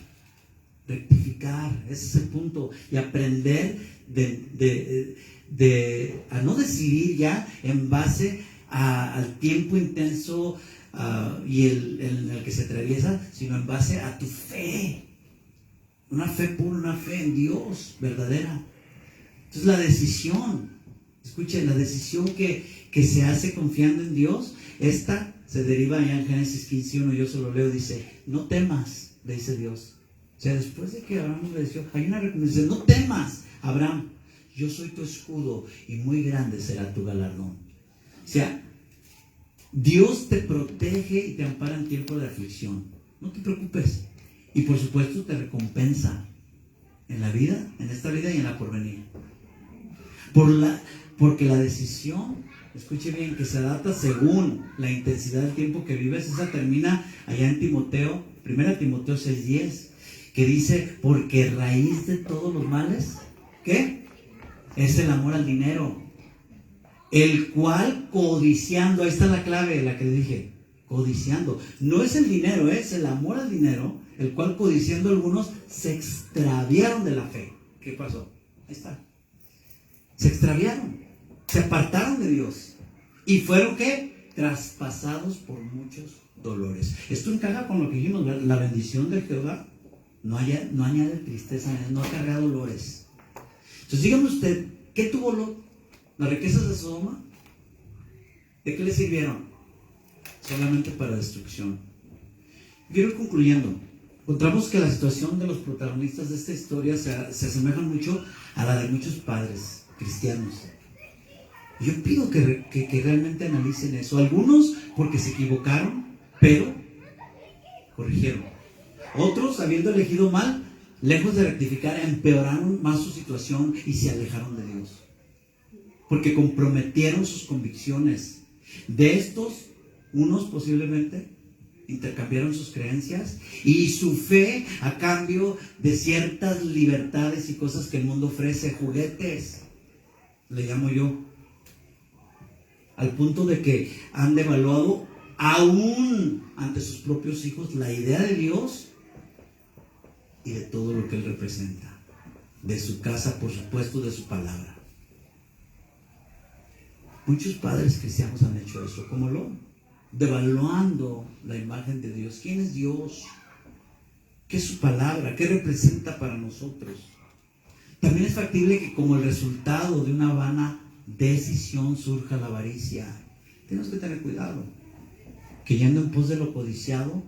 ese es el punto, y aprender a no decidir ya en base al tiempo intenso y en el que se atraviesa, sino en base a tu fe, una fe pura, una fe en Dios verdadera. Entonces la decisión, escuchen, la decisión que se hace confiando en Dios, esta se deriva allá en Génesis 15:1, yo se lo leo, dice, no temas, le dice Dios. O sea, después de que Abraham le dijo, hay una recomendación, no temas, Abraham, yo soy tu escudo y muy grande será tu galardón. O sea, Dios te protege y te ampara en tiempo de aflicción. No te preocupes. Y por supuesto te recompensa en la vida, en esta vida y en la porvenir. Porque la decisión, escuche bien, que se adapta según la intensidad del tiempo que vives, esa termina allá en Timoteo, 1 Timoteo 6:10, que dice, porque raíz de todos los males, ¿qué? Es el amor al dinero, el cual codiciando, ahí está la clave, la que le dije, codiciando, no es el dinero, es el amor al dinero, el cual codiciando algunos se extraviaron de la fe. ¿Qué pasó? Ahí está. Se extraviaron, se apartaron de Dios y fueron ¿qué? Traspasados por muchos dolores. Esto encaja con lo que dijimos, la bendición de Jehová no añade tristeza, no acarrea dolores. Entonces dígame usted, ¿qué tuvo Lot? ¿Las riquezas de Sodoma? ¿De qué le sirvieron? Solamente para destrucción. Quiero ir concluyendo. Encontramos que la situación de los protagonistas de esta historia se asemeja mucho a la de muchos padres cristianos. Yo pido que realmente analicen eso. Algunos porque se equivocaron, pero corrigieron. Otros, habiendo elegido mal, lejos de rectificar, empeoraron más su situación y se alejaron de Dios. Porque comprometieron sus convicciones. De estos, unos posiblemente intercambiaron sus creencias y su fe a cambio de ciertas libertades y cosas que el mundo ofrece, juguetes, le llamo yo, al punto de que han devaluado aún ante sus propios hijos la idea de Dios y de todo lo que Él representa, de su casa, por supuesto, de su palabra. Muchos padres cristianos han hecho eso, como lo devaluando la imagen de Dios. ¿Quién es Dios? ¿Qué es su palabra? ¿Qué representa para nosotros? También es factible que como el resultado de una vana decisión surja la avaricia. Tenemos que tener cuidado, que yendo en pos de lo codiciado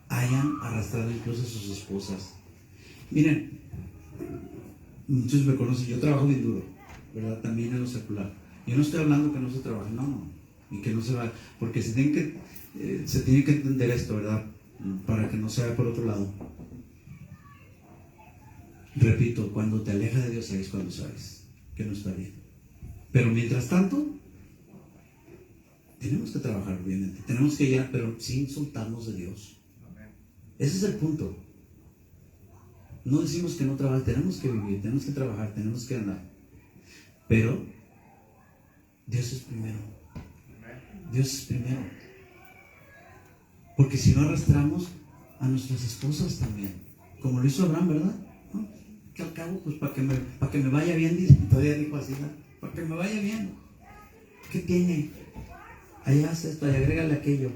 hayan arrastrado incluso a sus esposas. Miren, muchos me conocen, yo trabajo bien duro, ¿verdad? También en lo secular. Yo no estoy hablando que no se trabaje, no, y que no se va, porque se tiene que entender esto, ¿verdad? Para que no se vaya por otro lado. Repito, cuando te alejas de Dios, ahí es cuando sabes que no está bien. Pero mientras tanto, tenemos que trabajar obviamente, tenemos que ir, pero sin soltarnos de Dios. Ese es el punto. No decimos que no trabajar, tenemos que vivir, tenemos que trabajar, tenemos que andar. Pero Dios es primero. Dios es primero. Porque si no arrastramos a nuestras esposas también, como lo hizo Abraham, ¿verdad? ¿No? Que al cabo, pues para que me vaya bien, dice, todavía dijo así, ¿no? Para que me vaya bien. ¿Qué tiene? Allá hace esto, allá agrégale aquello.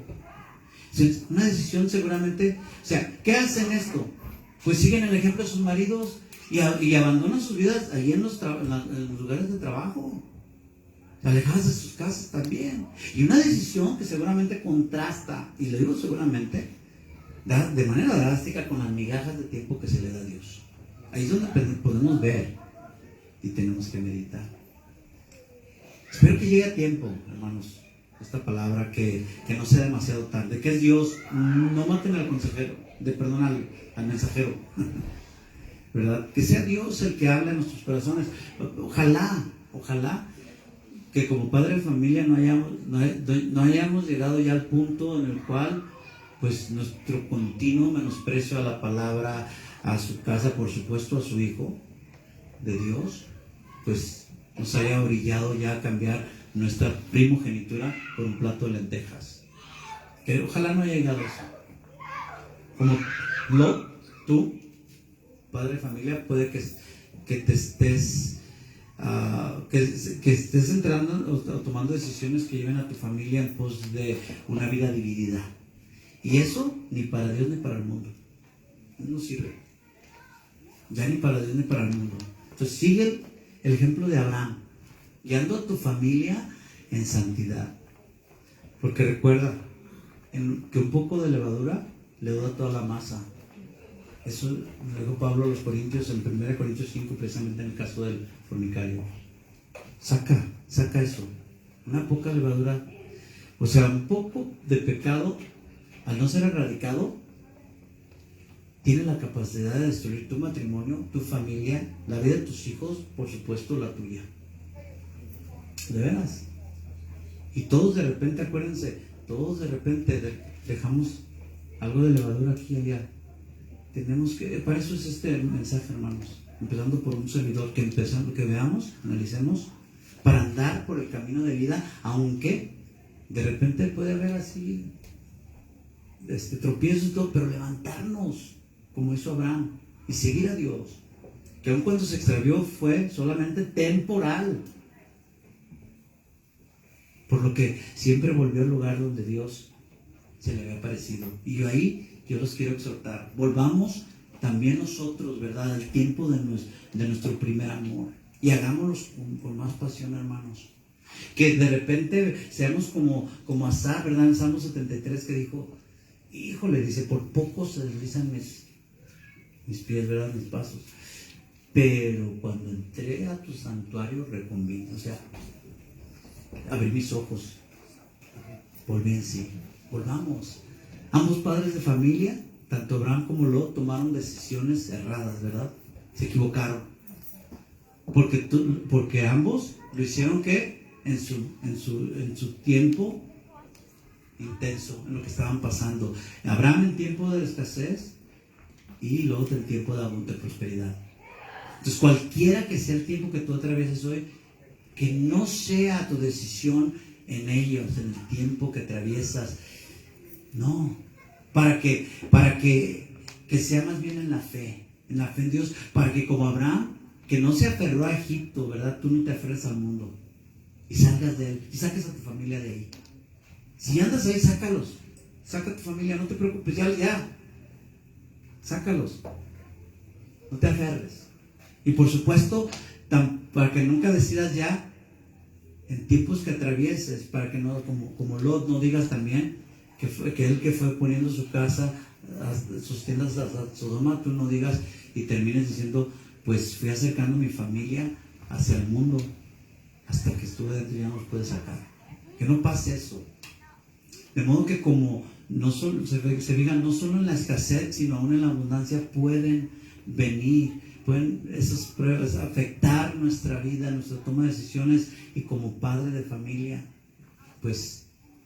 Entonces, una decisión seguramente, o sea, ¿qué hacen esto? Pues siguen el ejemplo de sus maridos y abandonan sus vidas allí en los lugares de trabajo, alejadas de sus casas también. Y una decisión que seguramente contrasta, y le digo seguramente, de manera drástica con las migajas de tiempo que se le da a Dios. Ahí es donde podemos ver y tenemos que meditar. Espero que llegue a tiempo, hermanos. esta palabra, que no sea demasiado tarde, que es Dios. No maten al consejero, perdón, al mensajero, ¿verdad? Que sea Dios el que habla en nuestros corazones. Ojalá que como padre de familia no hayamos llegado ya al punto en el cual pues nuestro continuo menosprecio a la palabra, a su casa, por supuesto a su hijo de Dios, pues nos haya orillado ya a cambiar nuestra primogenitura por un plato de lentejas. Que ojalá no haya llegado a eso. Como tú, padre de familia, puede que te estés que estés entrando o tomando decisiones que lleven a tu familia en pos de una vida dividida. Y eso ni para Dios ni para el mundo. No sirve. Ya ni para Dios ni para el mundo. Entonces sigue el ejemplo de Abraham, guiando a tu familia en santidad. Porque recuerda que un poco de levadura le da toda la masa. Eso lo dijo Pablo a los Corintios en 1 Corintios 5, precisamente en el caso del fornicario. Saca eso. Una poca levadura. O sea, un poco de pecado, al no ser erradicado, tiene la capacidad de destruir tu matrimonio, tu familia, la vida de tus hijos, por supuesto la tuya. De veras. Y todos de repente, acuérdense, dejamos algo de levadura aquí y allá. Para eso es este mensaje, hermanos, empezando por un servidor, que veamos, analicemos, para andar por el camino de vida, aunque de repente puede haber así tropiezos y todo, pero levantarnos, como hizo Abraham, y seguir a Dios, que aun cuando se extravió fue solamente temporal, por lo que siempre volvió al lugar donde Dios se le había aparecido. Y yo los quiero exhortar, volvamos también nosotros, ¿verdad?, al tiempo de nuestro primer amor, y hagámoslo con más pasión, hermanos. Que de repente seamos como Asaf, ¿verdad?, en Salmo 73, que dijo, híjole, dice, por poco se deslizan mis pies, ¿verdad?, mis pasos, pero cuando entré a tu santuario reconvino, o sea, abrí mis ojos, volví en sí. Volvamos. Ambos padres de familia, tanto Abraham como Lot, tomaron decisiones erradas, ¿verdad? Se equivocaron. Porque ambos lo hicieron, ¿qué? En su tiempo intenso, en lo que estaban pasando. Abraham en tiempo de escasez y Lot en tiempo de prosperidad. Entonces, cualquiera que sea el tiempo que tú atravieses hoy, que no sea tu decisión en ellos, en el tiempo que atraviesas. No, para que sea más bien en la fe en Dios, para que como Abraham, que no se aferró a Egipto, ¿verdad? Tú no te aferres al mundo y salgas de él, y saques a tu familia de ahí. Si andas ahí, sácalos, saca a tu familia, no te preocupes, ya, sácalos, no te aferres. Y por supuesto, para que nunca decidas ya en tiempos que atravieses, para que no, como Lot, no digas también que él que fue poniendo su casa, sus tiendas a Sodoma, tú no digas y termines diciendo, pues fui acercando mi familia hacia el mundo hasta que estuve dentro y ya nos puede sacar. Que no pase eso. De modo que como no solo, se digan, no solo en la escasez, sino aún en la abundancia pueden esas pruebas afectar nuestra vida, nuestra toma de decisiones, y como padre de familia, pues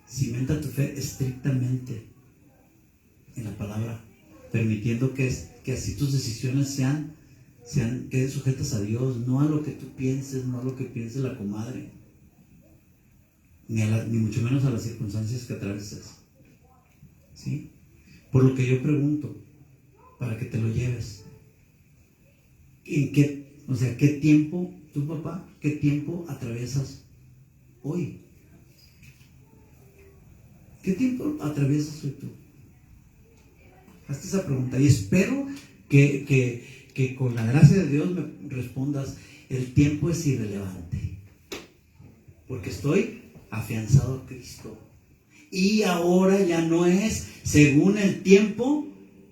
cimenta tu fe estrictamente en la palabra, permitiendo que así tus decisiones queden sujetas a Dios, no a lo que tú pienses, no a lo que piense la comadre, ni mucho menos a las circunstancias que atraviesas. ¿Sí? Por lo que yo pregunto, para que te lo lleves, ¿qué tiempo, tu papá, qué tiempo atraviesas hoy? ¿Qué tiempo atraviesas hoy tú? Hazte esa pregunta y espero que con la gracia de Dios me respondas, el tiempo es irrelevante, porque estoy afianzado a Cristo. Y ahora ya no es según el tiempo,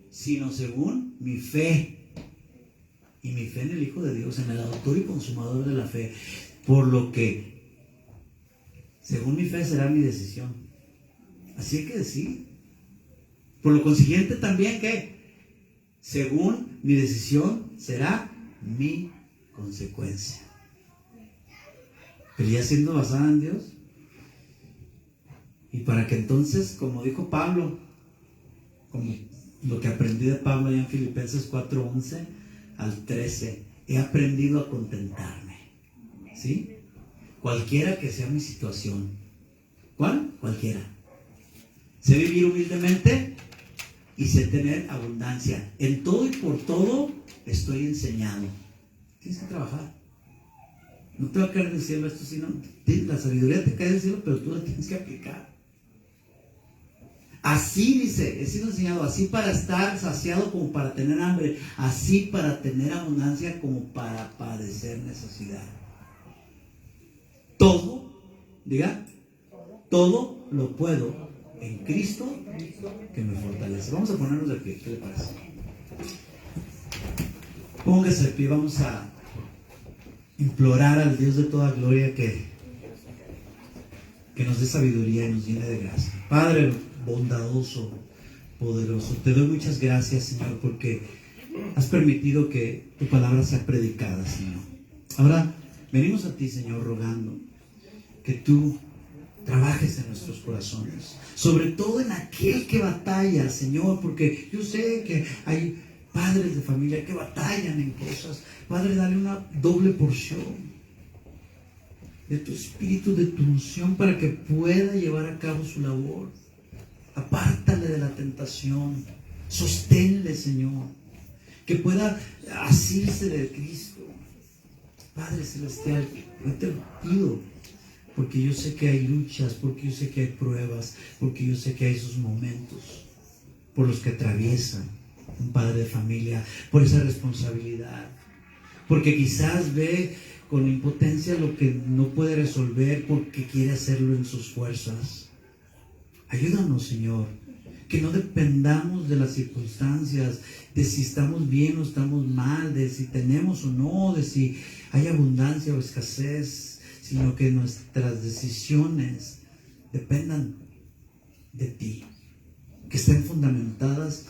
sino según mi fe. Y mi fe en el Hijo de Dios, en el autor y consumador de la fe. Por lo que Según mi fe será mi decisión. Así hay que decir. Por lo consiguiente también que, según mi decisión será mi consecuencia. Pero ya siendo basada en Dios. Y para que entonces, como dijo Pablo, como lo que aprendí de Pablo allá en Filipenses 4:11 al 13, he aprendido a contentarme. ¿Sí? Cualquiera que sea mi situación. ¿Cuál? Cualquiera. Sé vivir humildemente y sé tener abundancia. En todo y por todo estoy enseñado. Tienes que trabajar. No te va a caer del cielo esto, sino la sabiduría te cae del cielo, pero tú la tienes que aplicar. Así dice, he sido enseñado, así para estar saciado como para tener hambre, así para tener abundancia como para padecer necesidad. Todo, diga, todo lo puedo en Cristo que me fortalece. Vamos a ponernos de pie, ¿qué le parece? Póngase de pie, vamos a implorar al Dios de toda gloria que nos dé sabiduría y nos llene de gracia. Padre bondadoso, poderoso, te doy muchas gracias, Señor, porque has permitido que tu palabra sea predicada, Señor. Ahora venimos a ti, Señor, rogando que tú trabajes en nuestros corazones, sobre todo en aquel que batalla, Señor, porque yo sé que hay padres de familia que batallan en cosas. Padre, dale una doble porción de tu espíritu, de tu unción, para que pueda llevar a cabo su labor. Apártale de la tentación, sosténle, Señor, que pueda asirse de Cristo. Padre celestial, yo te lo pido, porque yo sé que hay luchas, porque yo sé que hay pruebas, porque yo sé que hay esos momentos por los que atraviesa un padre de familia, por esa responsabilidad, porque quizás ve con impotencia lo que no puede resolver porque quiere hacerlo en sus fuerzas. Ayúdanos, Señor, que no dependamos de las circunstancias, de si estamos bien o estamos mal, de si tenemos o no, de si hay abundancia o escasez, sino que nuestras decisiones dependan de ti, que estén fundamentadas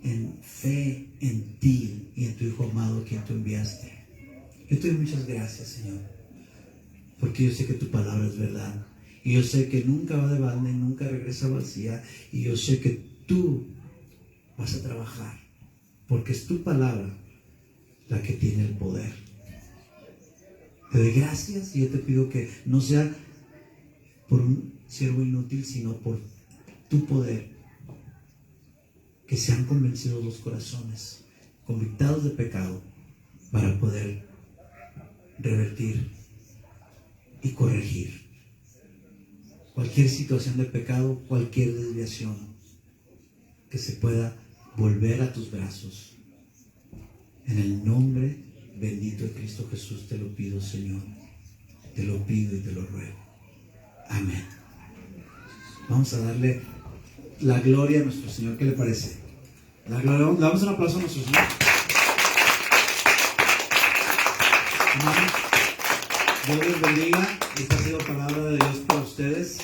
en fe en ti y en tu Hijo amado, quien tú enviaste. Yo te doy muchas gracias, Señor, porque yo sé que tu palabra es verdad. Y yo sé que nunca va de balde, nunca regresa vacía. Y yo sé que tú vas a trabajar, porque es tu palabra la que tiene el poder. Te doy gracias y yo te pido que no sea por un siervo inútil, sino por tu poder, que sean convencidos los corazones, convictados de pecado, para poder revertir y corregir cualquier situación de pecado, cualquier desviación, que se pueda volver a tus brazos. En el nombre bendito de Cristo Jesús te lo pido, Señor. Te lo pido y te lo ruego. Amén. Vamos a darle la gloria a nuestro Señor. ¿Qué le parece? La gloria. Damos un aplauso a nuestro Señor. Amén. Dios les bendiga. Esta ha sido palabra de Dios para ustedes.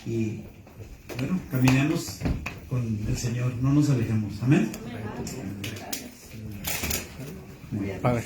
Y bueno, caminemos con el Señor. No nos alejemos. Amén. Padre.